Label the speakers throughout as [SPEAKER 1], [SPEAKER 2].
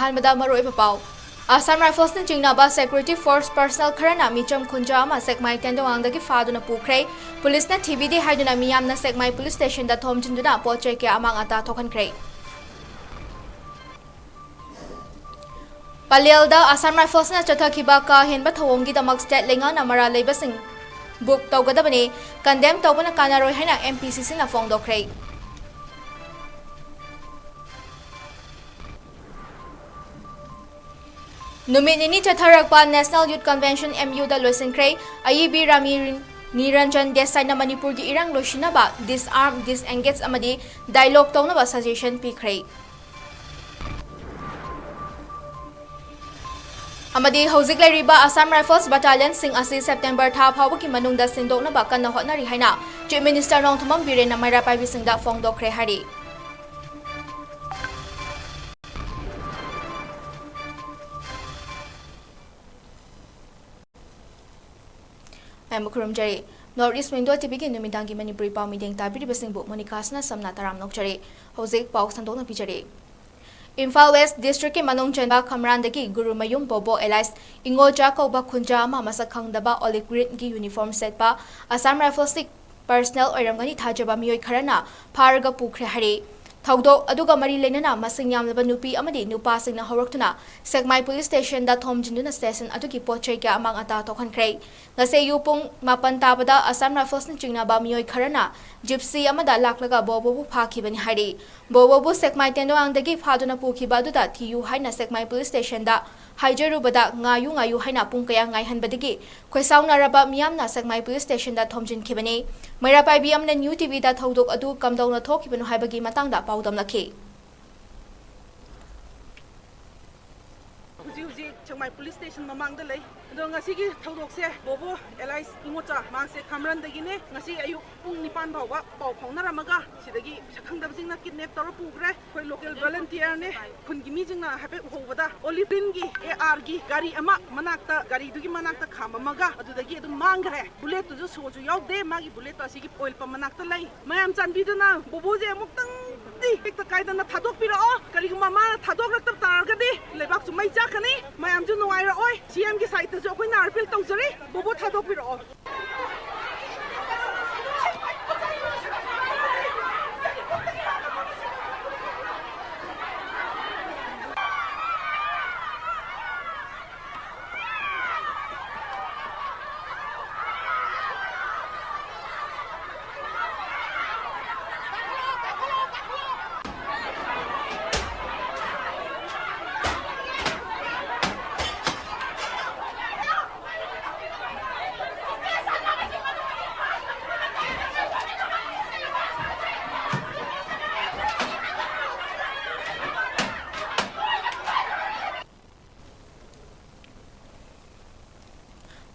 [SPEAKER 1] अहानबदा मरोइबा पाउ Assam Rifles na jingnaba security force personnel kharana micham khunja ama sekmai tendawangdagi faduna pukhrei police na TBD haiduna miyamna sekmai police station da thomjinduna pochai ke amang ata thokhankrei Palelda Assam Rifles na chathakhiba ka henba thawonggi damak state lenga namara leibasing book tawgadabani condemn tawbana kanaroi haina MPCC na fongdokhrei Numit nini chatharakpa National Youth Convention MU da loisinkrei IEB Rami Niranjan Desai na Manipur gi irang loisinaba disarm disengage amadi dialogue tawnaba suggestion pikrei Amadi hojik lairiba Assam Rifles Battalion sing asi September tha phawki manungda sindoknaba kanna hotnari haina Chief Minister Nongthamam Biren na Maira Paibi singda fongdokre hari Mukurumjari North East Window TV ki numidangi Manipuri pau mideng tabiri basingbu monikasna samna taram nokjari hojik pau sandokna pijari Imphal West District ki manung chenba Khamrandagi Guru Mayum Bobo Elias 𝐒𝐲𝐿𝐒 ama masak khangdaba olive green ki uniform set pa Assam Rifles personnel oiramgani thajaba miyoi kharana pharaga pukre hari Thawdok aduga mari lenana masing yamlaba nupi amadi nupa singna horaktuna Sekmai Police Station da thomjinduna station adugi pochai kya amang ata tokhankrei ngase yupung mapan tabada Assam Rifles na jingnaba miyoi kharana gypsy amada laklaga bobobu phakhibani hari bobobu Sekmai tendawangdagi phaduna pukhiba aduda thiyu haina Sekmai Police Station da haijarubada ngayu haina pungkaya ngaihanbadagi khoisaunaraba miyamna Sekmai Police Station da thomjinkhibani Maira Paibi amna newtv da thawdok adu kamdauna thokibanu haibagi matangda paudam lakhi
[SPEAKER 2] Sekmai Police Station mamang da lay do ngasi gi thawdok se bobo Elias 𝐒𝐲𝐻 mang se Khamran dagi ne ngasi ayuk pung 9 bawba paw phongnaramaga sidagi sakhangdab jingna kidnap tor pugre khoi local volunteer ne khungi mi jingna hape hobada olipin gi AR gi gari ama manakta gari dugi manakta khamamaga adudagi adu mangre bullet tu soju yaude magi bullet asigi oil pa manakta lai mayam chanbiduna bobo je amuktang di ekta kaidana thadok pira o kari mama thadok rakta targadi lebak chu mai chakhani mayam ju nuaira oi CM gi site jo koi nar pil tawjari bobo thadok pira o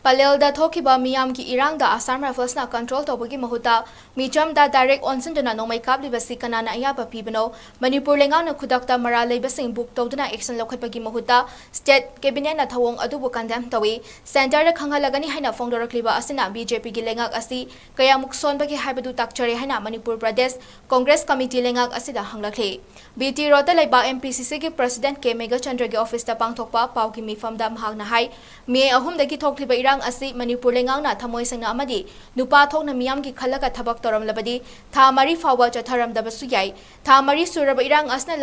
[SPEAKER 1] Palelda thokiba miyam ki irangda Assam Rifles na control tobagi mahuta micham da direct onsinduna nomai kapli basi kanana ayaba pibano Manipur lengaw na khudakta mara leibasing book tawduna action lokhatbagi mahuta state cabinet na thawong adubu condemn tawi center da khangalagani haina fongdorakliba asina BJP gi lengak asi kaya mukson bagi haibadu takchare haina Manipur Pradesh Congress Committee lengak asida hanglakhe BT Rota leiba MPCC gi president 𝐂𝐲𝐻 gi office ta pangthokpa pauki mifamda mahagna hai me ahum dagi thokliba irang asi Manipur lengangna thamoi sangna amadi nupa thokna miyam gi khalaga thabak toram labadi tha mari fawa chatharam dabasu yai tha mari suraba irang asna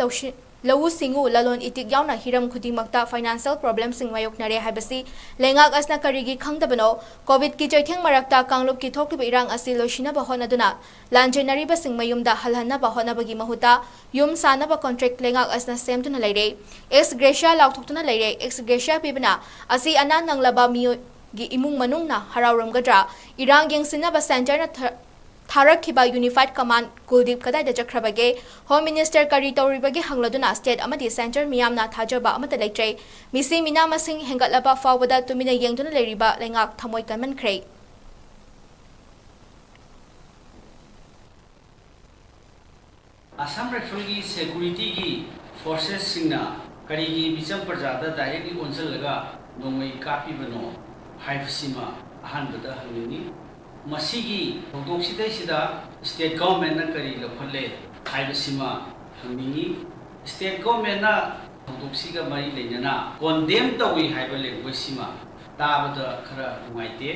[SPEAKER 1] lawu singu lalon itik yauna hiram khudimakta financial problem sing mayoknare haibasi lengak asna karigi khangdabano covid ki chaitheng marakta kanglup ki thokliba irang asi loshina bahonaduna lanjenari basing mayumda halhanna bahonabagi mahuta yum sanaba contract lengak asna semtuna leire 𝐒𝐔𝐒 laukthokna leire 𝐒𝐔𝐒 pibna asi anan nanglaba miyo gi imung manungna harawramgadra irang yengsinaba center na Tharakhiba Unified Command Kuldeep kadai da chakrabage Home Minister kari tawribagi hangladuna state amadi center miyamna thajaba amata leitre misi mina masing hengatlaba fawada tumina yengduna leiriba lengak thamoi kanman khrei
[SPEAKER 3] Assam Rifles security gi forces singna kari gi bicham parjada directly onsallaga nomai kapibano haifsima ahanbada hangini masigi thokdoksidai state government na kari lokhalle haibsima hangini state government na ꯊꯧꯗꯣꯛꯁꯤꯒ ꯃꯔꯤ ꯂꯩꯅꯅ ꯀꯣꯟꯗꯦꯝ ꯇꯧꯏ ꯍꯥꯏꯕ ꯂꯦꯡꯒ꯭ꯋꯦꯖꯁꯤꯃ ꯇꯥꯕꯗ ꯈꯔ ꯅꯨꯡꯉꯥꯏꯇꯦ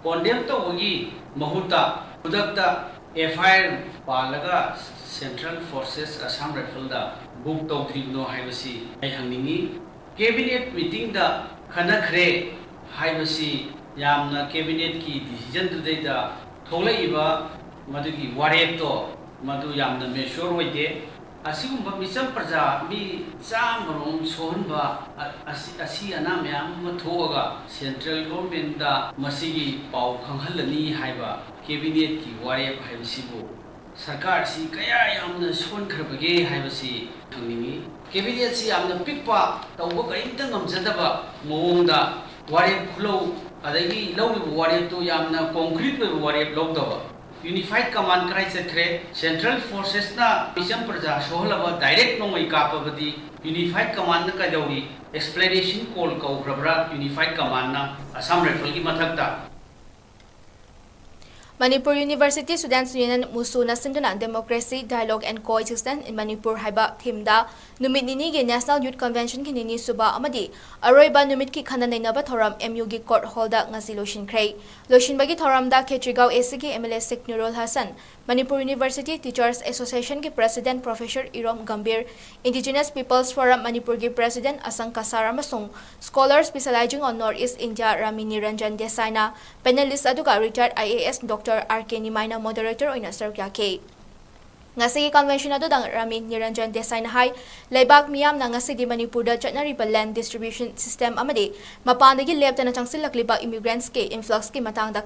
[SPEAKER 3] ꯀꯣꯟꯗꯦꯝ ꯇꯧꯕꯒꯤ ꯃꯍꯨꯠꯇ ꯈꯨꯗꯛꯇ FIR ꯄꯥꯜꯂꯒ ꯁꯦꯟꯇ꯭ꯔꯦꯜ ꯐꯣꯔꯁꯦꯁ ꯑꯁꯥꯝ ꯔꯥꯏꯐꯜꯗ ꯕꯨꯛ ꯇꯧꯈꯤꯕꯅꯣ ꯍꯥꯏꯕꯁꯤ ꯑꯩ ꯍꯪꯅꯤꯡꯉꯤ ꯀꯦꯕꯤꯅꯦꯠ ꯃꯤꯇꯤꯡꯗ ꯈꯟꯅꯈ꯭ꯔꯦ ꯍꯥꯏꯕꯁꯤ ꯌꯥꯝꯅ ꯀꯦꯕꯤꯅꯦꯠꯀꯤ ꯗꯤꯁꯤꯖꯟꯗꯨꯗꯩꯗ ꯊꯣꯛꯂꯛꯏꯕ ꯃꯗꯨꯒꯤ ꯋꯥꯔꯦꯞꯇꯣ ꯃꯗꯨ ꯌꯥꯝꯅ ꯃꯦꯆꯣꯔ ꯑꯣꯏꯗꯦ ꯑꯁꯤꯒꯨꯝꯕ ꯃꯤꯆꯝ ꯄ꯭ꯔꯖꯥ ꯃꯤ ꯆꯥꯝꯃꯔꯣꯝ ꯁꯣꯛꯍꯟꯕ ꯑꯁꯤ ꯑꯅꯥ ꯃꯌꯥꯝ ꯑꯃ ꯊꯣꯛꯑꯒ ꯁꯦꯟꯇ꯭ꯔꯦꯜ ꯒꯣꯔꯃꯦꯟꯇ ꯃꯁꯤꯒꯤ ꯄꯥꯎ ꯈꯪꯍꯜꯂꯅꯤ ꯍꯥꯏꯕ ꯀꯦꯕꯤꯅꯦꯠꯀꯤ ꯋꯥꯔꯦꯞ ꯍꯥꯏꯕꯁꯤꯕꯨ ꯁꯔꯀꯥꯔꯁꯤ ꯀꯌꯥ ꯌꯥꯝꯅ ꯁꯣꯟꯈ꯭ꯔꯕꯒꯦ ꯍꯥꯏꯕꯁꯤ ꯈꯪꯅꯤꯡꯉꯤ ꯀꯦꯕꯤꯅꯦꯠꯁꯤ ꯌꯥꯝꯅ ꯄꯤꯛꯄ ꯇꯧꯕ ꯀꯔꯤꯝꯇ ꯉꯝꯖꯗꯕ ꯃꯑꯣꯡꯗ ꯋꯥꯔꯦꯞ ꯈꯨꯂꯧ ꯑꯗꯒꯤ ꯂꯧꯔꯤꯕ ꯋꯥꯔꯦꯞꯇꯨ ꯌꯥꯝꯅ ꯀꯣꯟꯀ꯭ꯔꯤꯠ ꯑꯣꯏꯕ ꯋꯥꯔꯦꯞ ꯂꯧꯗꯕ यूनिफाइड कमांड कराई चक्रे सेंट्रल फोर्सेस ना मिशन प्रजा सोहलबा डायरेक्ट नोंगै कापबदी यूनिफाइड कमांड न कदौरी एक्सप्लेनेशन कॉल कौग्रबरा यूनिफाइड कमांड ना असम राइफल की मथकता
[SPEAKER 1] Manipur University Students Union Musuna Sinduna Democracy Dialogue and Coexistence in Manipur haiba thimda numit nini ge National Youth Convention ki nini suba amadi aroiba numit ki khana nainaba thoram MU gi court hall da ngasi loshin khrei loshin bagi thoram da 𝐶𝐢𝐯𝐿 ki MLA Sheikh Nurul Hassan Manipur University Teachers Association ki President Professor 𝐒𝐄𝐲𝐵 Indigenous Peoples Forum Manipur ki President Asang Kasar amasung Scholar Specializing on Northeast India Rami Niranjan Desai na panelist aduga retired IAS Dr. 𝐼𝐾𝐈𝐒 moderator oina serve yake ngasi convention adu dang Rami Niranjan Desai na hai leibak miyam na ngasi di Manipur da chatnari ba land distribution system amadi mapandagi leptana changsilakliba immigrants ke influx ki matang da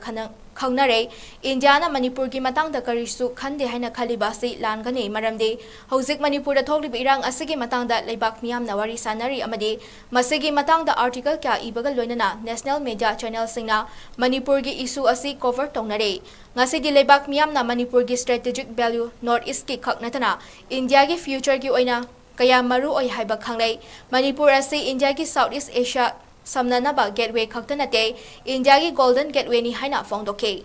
[SPEAKER 1] khangnare India na Manipur ki matang da karisu khande haina khaliba si langani maramde hojik Manipur da thokliba irang asigi matang da leibak miyam na wari sanari amadi masigi matang da article kya ibaga loinana national media channel singna Manipur gi issue asi cover tongnare ngasi di leibak miyam na Manipur gi strategic value northeast ki khaknatana India gi future gi oina kaya maru oi haiba khanglei Manipur asi India gi Southeast Asia samnanaba gateway khaktanate India gi golden gateway ni haina fongdoke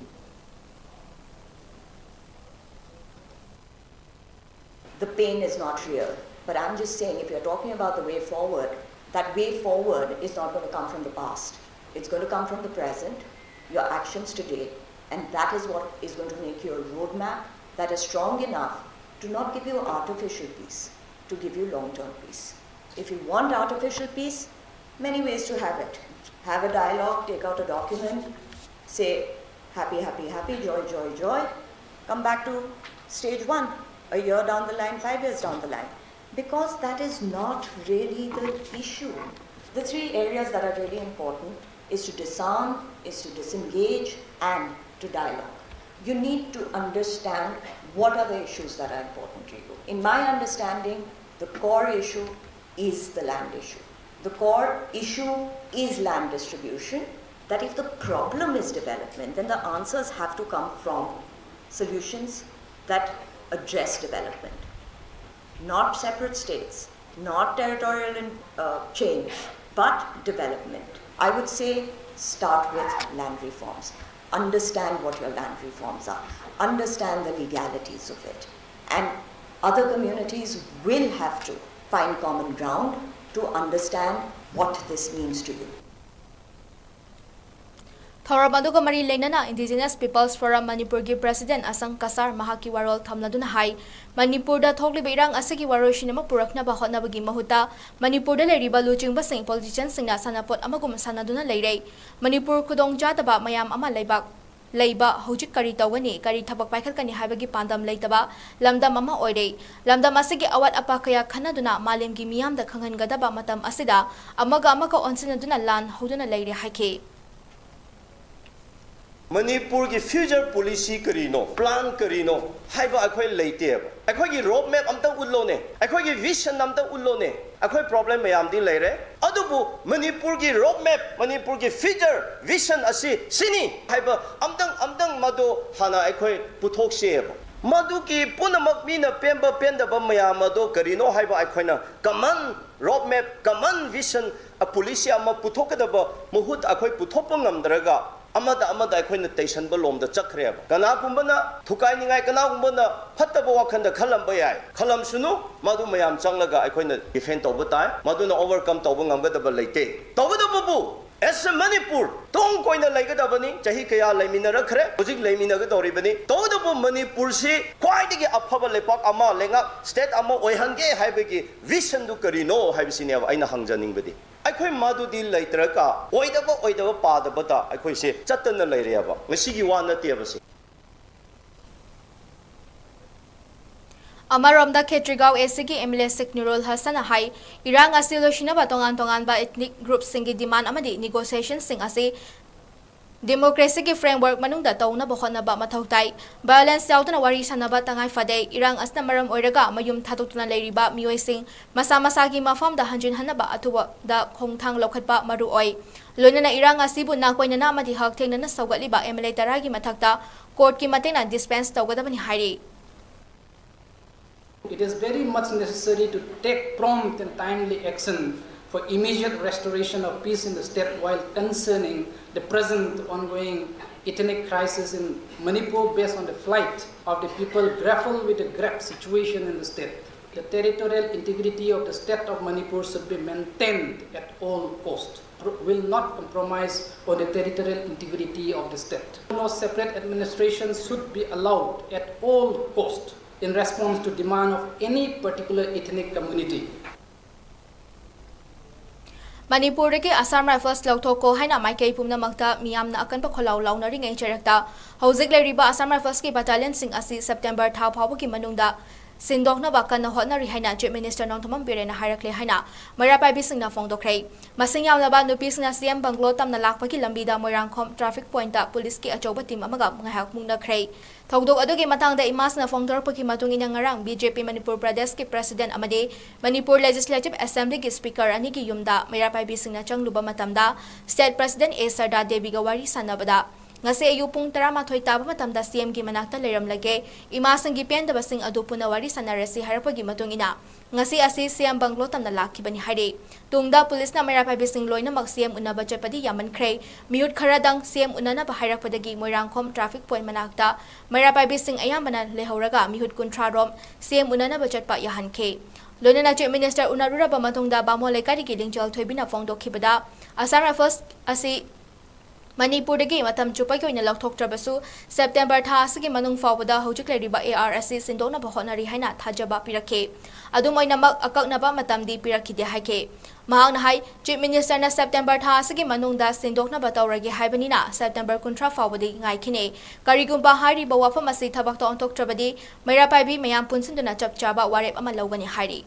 [SPEAKER 4] the pain is not real but I'm just saying if you're talking about the way forward that way forward is not going to come from the past it's going to come from the present your actions today and that is what is going to make you a roadmap that is strong enough to not give you artificial peace, to give you long-term peace. If you want artificial peace, many ways to have it. Have a dialogue, take out a document, say happy, happy, happy, joy, joy, joy. Come back to stage one, a year down the line, 5 years down the line. Because that is not really the issue. The three areas that are really important is to disarm, is to disengage, and to dialogue. You need to understand what are the issues that are important to you. In my understanding, the core issue is the land issue. The core issue is land distribution, that if the problem is development, then the answers have to come from solutions that address development. Not separate states, not territorial change, but development. I would say start with land reforms. Understand what your land reforms are. Understand the legalities of it. And other communities will have to find common ground to understand what this means to you.
[SPEAKER 1] Thoramaduga Mari Lenana Indigenous Peoples Forum Manipur gi President Asang Kasar Mahaki Warol Thamladuna Hai Manipur da thokliba irang asigi waroshinama purakna ba hotnabagi mahuta Manipur da leiriba luchingba sing politicians singna sanapot amagum sanaduna leirei Manipur kudong jataba mayam ama leiba hojik kari tawani kari thabak paikhatkani haibagi pandam leitaba lamdam ama oirei lamdam asigi awat apa kaya khanaduna malemgi miyam da khanghangadaba matam asida amaga onsinaduna lan hoduna leire haike
[SPEAKER 5] Manipur ki future policy karino, plan karino, haiba akhoi leite ba. Akhoi ki road map amta ullo ne, akhoi ki vision amta ullo ne, akhoi problem mayam di leire. Adubu Manipur ki road map, Manipur ki future vision asi sini haiba amdang madu hana akhoi puthok se ba. Madu ki punamak mina pemba ba mayam madu karino haiba akhoi na common road map, common vision a policy ama puthok da ba muhut akhoi puthopang amdraga amada akhoi tension ba lom da chakre ba kana kumbana thukai ningai kana kumbana phatta ba wakhan da khalam ba yai khalam sunu madu mayam changlaga akhoi na defend to ba tai madu na overcome to ba ngam ga da ba leite to ga da bu as a Manipur tong koi na lai ga da ba ni chahi kaya laimina rakhre hojik laimina ga dori ba ni to da bu Manipur si kwai digi aphaba lepak ama lenga state ama oihan ge haibegi vision du kari no haibisi ne aina hangjaning badi akhoi madu di laitraka oidaba padaba da akhoi se chatana laireba ngasi gi wa na te ba se
[SPEAKER 1] Amaromda 𝐶𝐄𝐲 MLA Sheikh Nurul Hassan hai Irang asi loisina ba tongan ba ethnic groups singi demand amadi negotiation sing asi democracy ki framework manungda tawna bokhona ba mathautai balance yaudana wari sanaba tangai fade Irang asna maram oiraga mayum thatutuna leiriba mioi sing masa gi mafam da hanjin hanaba athuba da khongthang lokhatba maru oi loinana Irang asibu na koina na amadi hak thengna na sawgatli ba MLA taragi mathakta court ki matena dispense tawgadabani hairi.
[SPEAKER 6] It is very much necessary to take prompt and timely action for immediate restoration of peace in the state while concerning the present ongoing ethnic crisis in Manipur based on the plight of the people grapple with the grave situation in the state. The territorial integrity of the state of Manipur should be maintained at all costs. Will not compromise on the territorial integrity of the state. No separate administration should be allowed at all costs in response to demand of any particular ethnic community.
[SPEAKER 1] Manipur ke Assam Rifles lauthoko haina maikai pumna makta miyamna akan pa kholau launari ngai charakta hojik leiriba Assam Rifles ki battalion sing asi September tha phawbu ki manungda sindokna bakana hotnari haina chief minister nong thamam birena harakle haina marapai bisingna fongdokhrei masing yamna ba nupisna CM Banglo tamna lakpa ki lambida moirangkhom traffic point ta police ki achoba team amaga ngahak mungna khrei thogdok adugi matangda imasna fongdorpaki matungina ngarang BJP Manipur Pradesh ki president amade Manipur Legislative Assembly ki speaker ani ki yumda marapai bisingna changluba matamda state president A Sarda Devi ga wari sanabada ngase ayu pung 12 taba matamda CM gi manakta leramlage imasang gi pendabasing adu puna wari sanarasi harapagi matungina ngasi asi CM Banglo tamna lakibani hare tungda police na marapai bising loina mak CM unaba chapadi yaman khrei miut kharadang CM unana ba harapadagi moirangkhom traffic point manakta marapai bising ayambana lehoraga mihut kuntra rom CM unana ba chatpa yahankhe loina chief minister unarura ba matungda bamo lekari ki lingjal thoibina fongdokhibada Assam Rifles asi Manipur dagi matam chupai ko ina laukthoktrabasu September tha asigi manung fawbada hojik leiriba ARSC sindona bahonari haina thajaba pirakhe adumoina mak akaknaba matamdi pirakhide haike mahang hai chief minister na September tha asigi manung da sindokna batawrage haibanina September kuntra fawbadi ngaikhine karigumba hari ba wafam asi thabak ta ontoktrabadi mairapai bi mayam punsinduna chapchaba warep ama lawgani hairi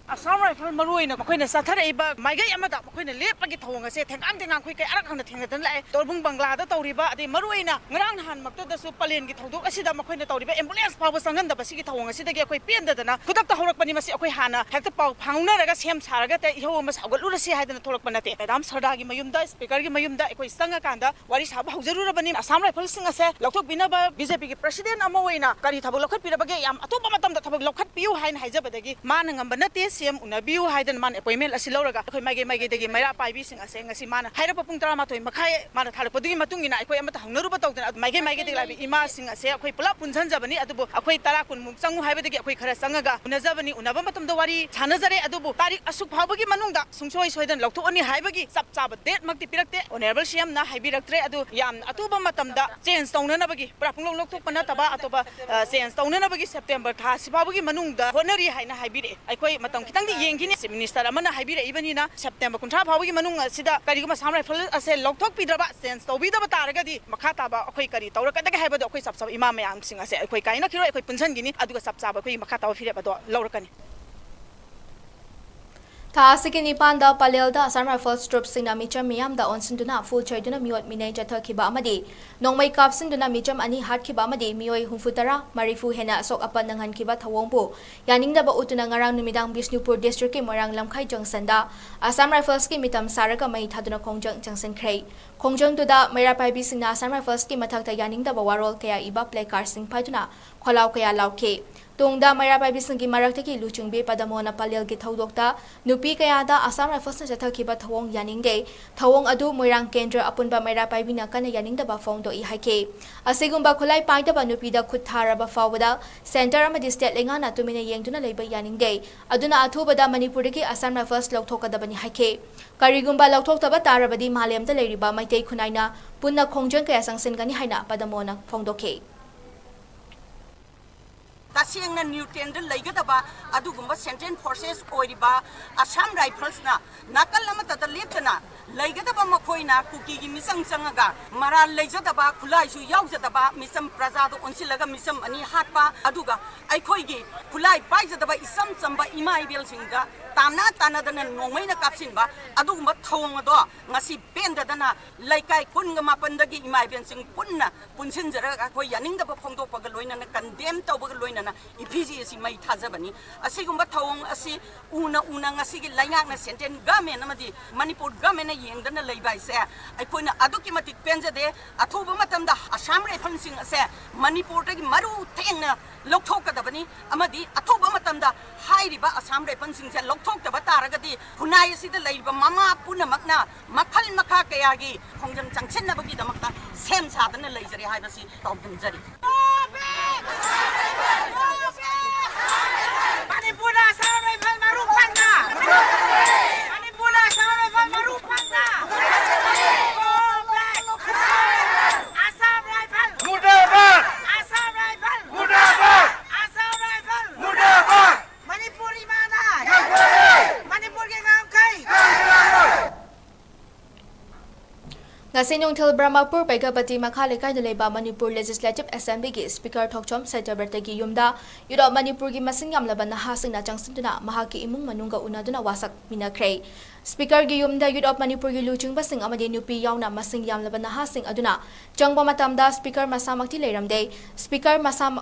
[SPEAKER 2] Assam Rifle maruina makoina sathar iba maigai amada makoina lepagi thawanga se thengam khoi kai arak hangna thengdan lai torbung bangla da tawriba adi maruina ngrang han makta da su palen gi thawdok asida makoina tawriba ambulance phawa sangan da basi gi thawanga sida gi khoi pen da na kudak ta horak pani masi khoi hana hekta paw phauna raga sem saraga te iho ma sagal urasi haidana tholak panate madam sarda gi mayum da speaker gi mayum da khoi sanga kanda wari saba haujaru bani Assam Rifle singa se lokthok bina ba BJP gi president ama hoina kari thabak lokhat pirabage yam atopa matam da thabak lokhat piu hain haijabadagi man ngamba nate CM unabiu haidan man appointment asi loraga khoi mage degi maira paibi sing ase ngasi mana haira pa pung 13 makhai mana thalapodigi matungina khoi amata hangnaru ba tawdana mage degi labi ima sing ase khoi pula punjan jabani adubu khoi 10 kun mung changu haiba degi khoi khara sangaga unajabani unaba matam da wari chanajare adubu tarik asuk phawbagi manungda sungsoi soidan lokthoni haibagi sap chaba date makti pirakte honorable CM na haibiraktre adu yam atuba matam da change tawnana bagi pra punglong lokthok pana taba atoba change tawnana bagi September tha sibawagi manungda honari haina haibire khoi matam kitang yengini minister amana haibira ibanina September kuntra phawagi manung sida kariguma Assam Rifle ase lokthok pidraba sense tobida bataragadi makha taba akhoi kari tawrakadaga haibado akhoi sapsab ima mayam sing ase akhoi kaina khiro akhoi punsan gini aduga sapsab akhoi makha tawa fire bado lawrakani
[SPEAKER 1] Taasiki Nipanda Palelda Assam Rifles troops singna micham miyamda onsinduna full chaiduna miot minai jathakhiba amadi nongmai kapsinduna micham ani hatkhiba amadi mioi humfutara marifu hena asok apan nanghankhiba thawongbu yaningdaba utuna ngarang numidang Bishnupur district ki Moirang Lamkhai junction da Assam Rifles ki mitam saraga mai thaduna khongjang junction khrei khongjang tuda mairapai bi singna Assam Rifles ki mathakta yaningdaba warol kaya iba play card sing phaiduna kholau kaya lauke Tungda Mayapaibisingi Maraktaki Luchungbi Padamona Palelgi Thaudokta Nupi Kayada Assam Rifles Jathakiba Thawong Yaningde Thawong Adu Moirang Kendra Apunba Mayapaibina Kana Yaningdaba Fondo 𝐒𝐼𝐾 Asigumba Khulai Paitaba Nupida Khutharaba Fawada Center Amadi State Lengana Tumina Yengtuna Leiba Yaningde Aduna Athubada Manipuriki Assam Rifles Lautokadabani 𝐼𝐾 Karigumba Lautoktaba Tarabadi Malemda Leiriba Maitei Khunaina Punna Khongjang Kaya Sangsengani Haina Padamona Fongdoke
[SPEAKER 7] Tasiyangna Newtender Laigadaba, Adugumba Central Forces Oiriba, Assam Rifles na, Nakalamata the Litana, Laigadaba Makoina, Kuki Misang Sangaga, Mara Lajadaba, Kulaisu Yauzadaba, Misam Prazado, Unsilaga, Misam Ani Hatpa, Aduga, Aikoigi, Kulai Paizadaba, Isam Samba, 𝐒𝐈𝐋𝐿 Tamna Tanadana, Nomaina Kapsinba, Adugumba Tonga, Nasi Bendadana, Laikai Kungama Pandagi, 𝐒𝐈𝐋𝐿 Punna, Punsinjara, Yaning the Pongo Pagaloina, condemned Tobagaloina. ipg asi mai thajabani asigumba thawong asi una ngasi gi laingakna senten government amadi manipur government yengdana leibai se aikoina aduki matik penjade athuba matamda assam rifles sing ase manipur tagi maru thengna lokthokadabani amadi athuba matamda hairiba assam rifles sing se lokthokdaba taragadi hunai asida leiba mama punamakna makhal makha kayagi khongjam changchenabagi damakta sem sadana leijari haibasi tawdunjari Manipura Assam Rifles Marupanga! Manipura Assam Rifles Marupanga! Go back! Assam Rifles!
[SPEAKER 8] Mudabad!
[SPEAKER 7] Assam Rifles!
[SPEAKER 8] Mudabad!
[SPEAKER 7] Assam Rifles!
[SPEAKER 8] Mudabad!
[SPEAKER 7] Manipuri mana? Manipur ke ngam kai?
[SPEAKER 1] Ngasinong Thil Brahmapur Paigapati Makhalekay Leiba Manipur Legislative Assembly gi Speaker Thokchom Saitabratagi Yumda Yudo Manipur gi masing yamlaban na hasing na changsintuna mahaki imung manungga unaduna wasak minakre Speaker gi Yumda Yudo Manipur gi luching basing amadi nupi yauna masing yamlaban na hasing aduna changba matamda Speaker masamakti leiramde Speaker masam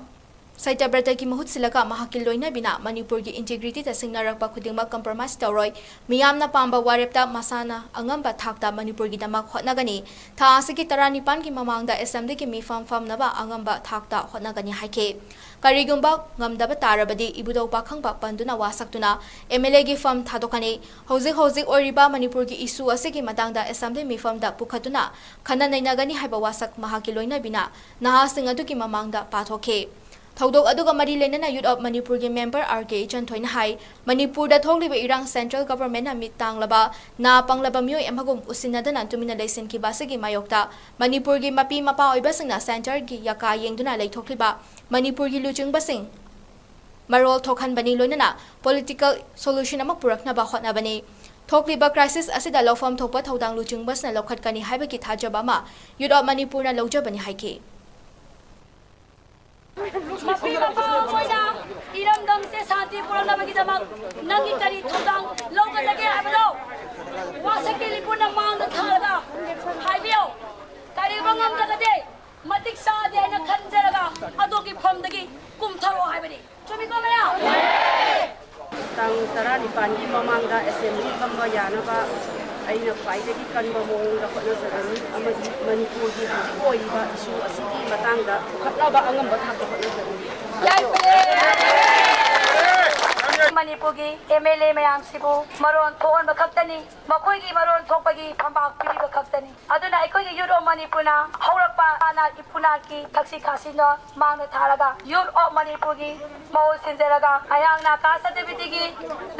[SPEAKER 1] Saitabratagi mahut silaka mahakil loina bina Manipur gi integrity ta singnarakpa khudingma compromise tawroi miyamna pamba warepta masana angamba thakta Manipur gi damak hotnagani tha asigi taranipan gi mamangda assembly gi mifam naba angamba thakta hotnagani haike karigumba ngamdaba tarabadi ibudo pakhangba panduna wasaktuna MLA gi fam thadokani hojik oriba Manipur gi issue asigi matangda assembly mifam da pukhatuna khana nainagani haiba wasak mahakil loina bina naha singadu gi mamangda pathoke Thaudok aduga mari lenana Youth of Manipur gi member 𝐷𝐾𝐲 hai Manipur da thogliba irang central government na mitanglaba na panglaba myoy amhagum usinadana tumina leisen ki basigi mayokta Manipur gi mapi mapa oibasingna center gi yaka yengduna leithokliba Manipur gi luching basing marol thokhan bani loinana political solution amak purakna ba hotna bani Thokliba crisis asida lawfam thokpa thodang luching basna lokhatkani haibaki thajaba ma Youth of Manipur na lawjabani haike
[SPEAKER 9] Mapi mapa moina iramdam se shanti purana bagi damak nangi kari thudang loga lage abado wasakili puna mang thalaga haibio kari bangam lagade matik sa de na khanjaraga adogi phomdagi kumtharo haibani chumi ko maya
[SPEAKER 10] tang tara di panji mamangda assembly kamba yanaba aina khwaidagi kanba mongda hotnazarani amadi Manipur gi oiba issue asigi matangda khatnaba angamba thakta hotnazarani
[SPEAKER 9] Manipur gi MLA mayam sibu maron thon bakhaktani makoi gi maron thokpagi phambak pibi bakhaktani aduna aikoi gi Youth of Manipur na haurakpa ana ipuna ki thaksi khasina mangna tharaga Youth of Manipur gi mau sinjaraga ayangna ka certificate gi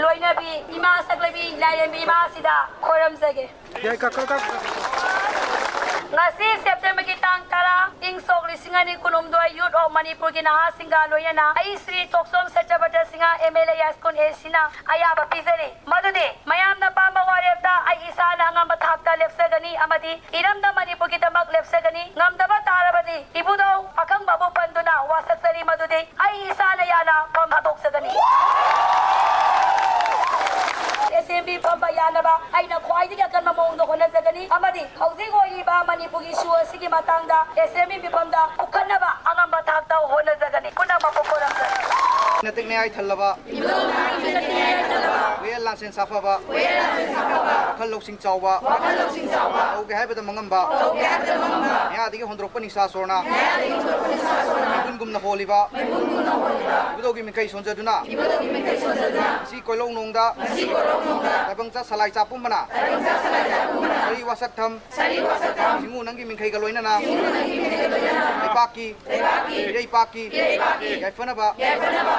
[SPEAKER 9] loina bi ima saklabi layan bi ma sida khoram jage ngasi September ki tang tara ing sok lisingani kunumdoi Youth of Manipur gi naha singa loyana ai Sri Toksom Sechapata singa MLA yaskun esina ayaba pizari madude mayam na pamba warepta ai isana ngamba thakta lepsagani amadi iramda Manipur gi damak lepsagani ngamdaba tarabadi ibudo akang babu panduna wasaksari madude ai isana yana pamba toksagani SMB pamba yana ba aina khwai diga kan mamong do khona jagani amadi hojik oiba Manipur gi issue asigi matangda SMB pamba ukhanna ba angamba thakta hona jagani puna mapokoram
[SPEAKER 11] natik ne ai thalaba we ꯂꯥꯟꯁꯦꯟ ꯁꯥꯐꯕ ꯋꯥꯈꯜ ꯂꯧꯁꯤꯡ ꯆꯥꯎꯕ ꯇꯧꯒꯦ ꯍꯥꯏꯕꯗ ꯃꯉꯝꯕ ꯃꯌꯥꯗꯒꯤ ꯍꯣꯟꯗꯣꯔꯛꯄ ꯅꯤꯡꯁꯥꯁꯣꯔꯅ ꯃꯩꯕꯨꯟꯒꯨꯝꯅ ꯍꯣꯜꯂꯤꯕ ꯏꯕꯨꯙꯧꯒꯤ ꯃꯤꯡꯈꯩ ꯁꯣꯟꯖꯗꯨꯅ ꯉꯁꯤ ꯀꯣꯏꯂꯧꯅꯣꯡꯗ ꯇꯥꯏꯕꯪꯆꯥ ꯁꯂꯥꯏ ꯆꯥꯄꯨꯝꯕꯅ ꯁꯔꯤ ꯋꯥꯁꯛꯊꯝ ꯁꯤꯡꯎ ꯅꯪꯒꯤ ꯃꯤꯡꯈꯩꯒ ꯂꯣꯏꯅꯅ ꯂꯩꯄꯥꯛꯀꯤ ꯏꯔꯩꯄꯥꯛꯀꯤ ꯌꯥꯏꯐꯅꯕ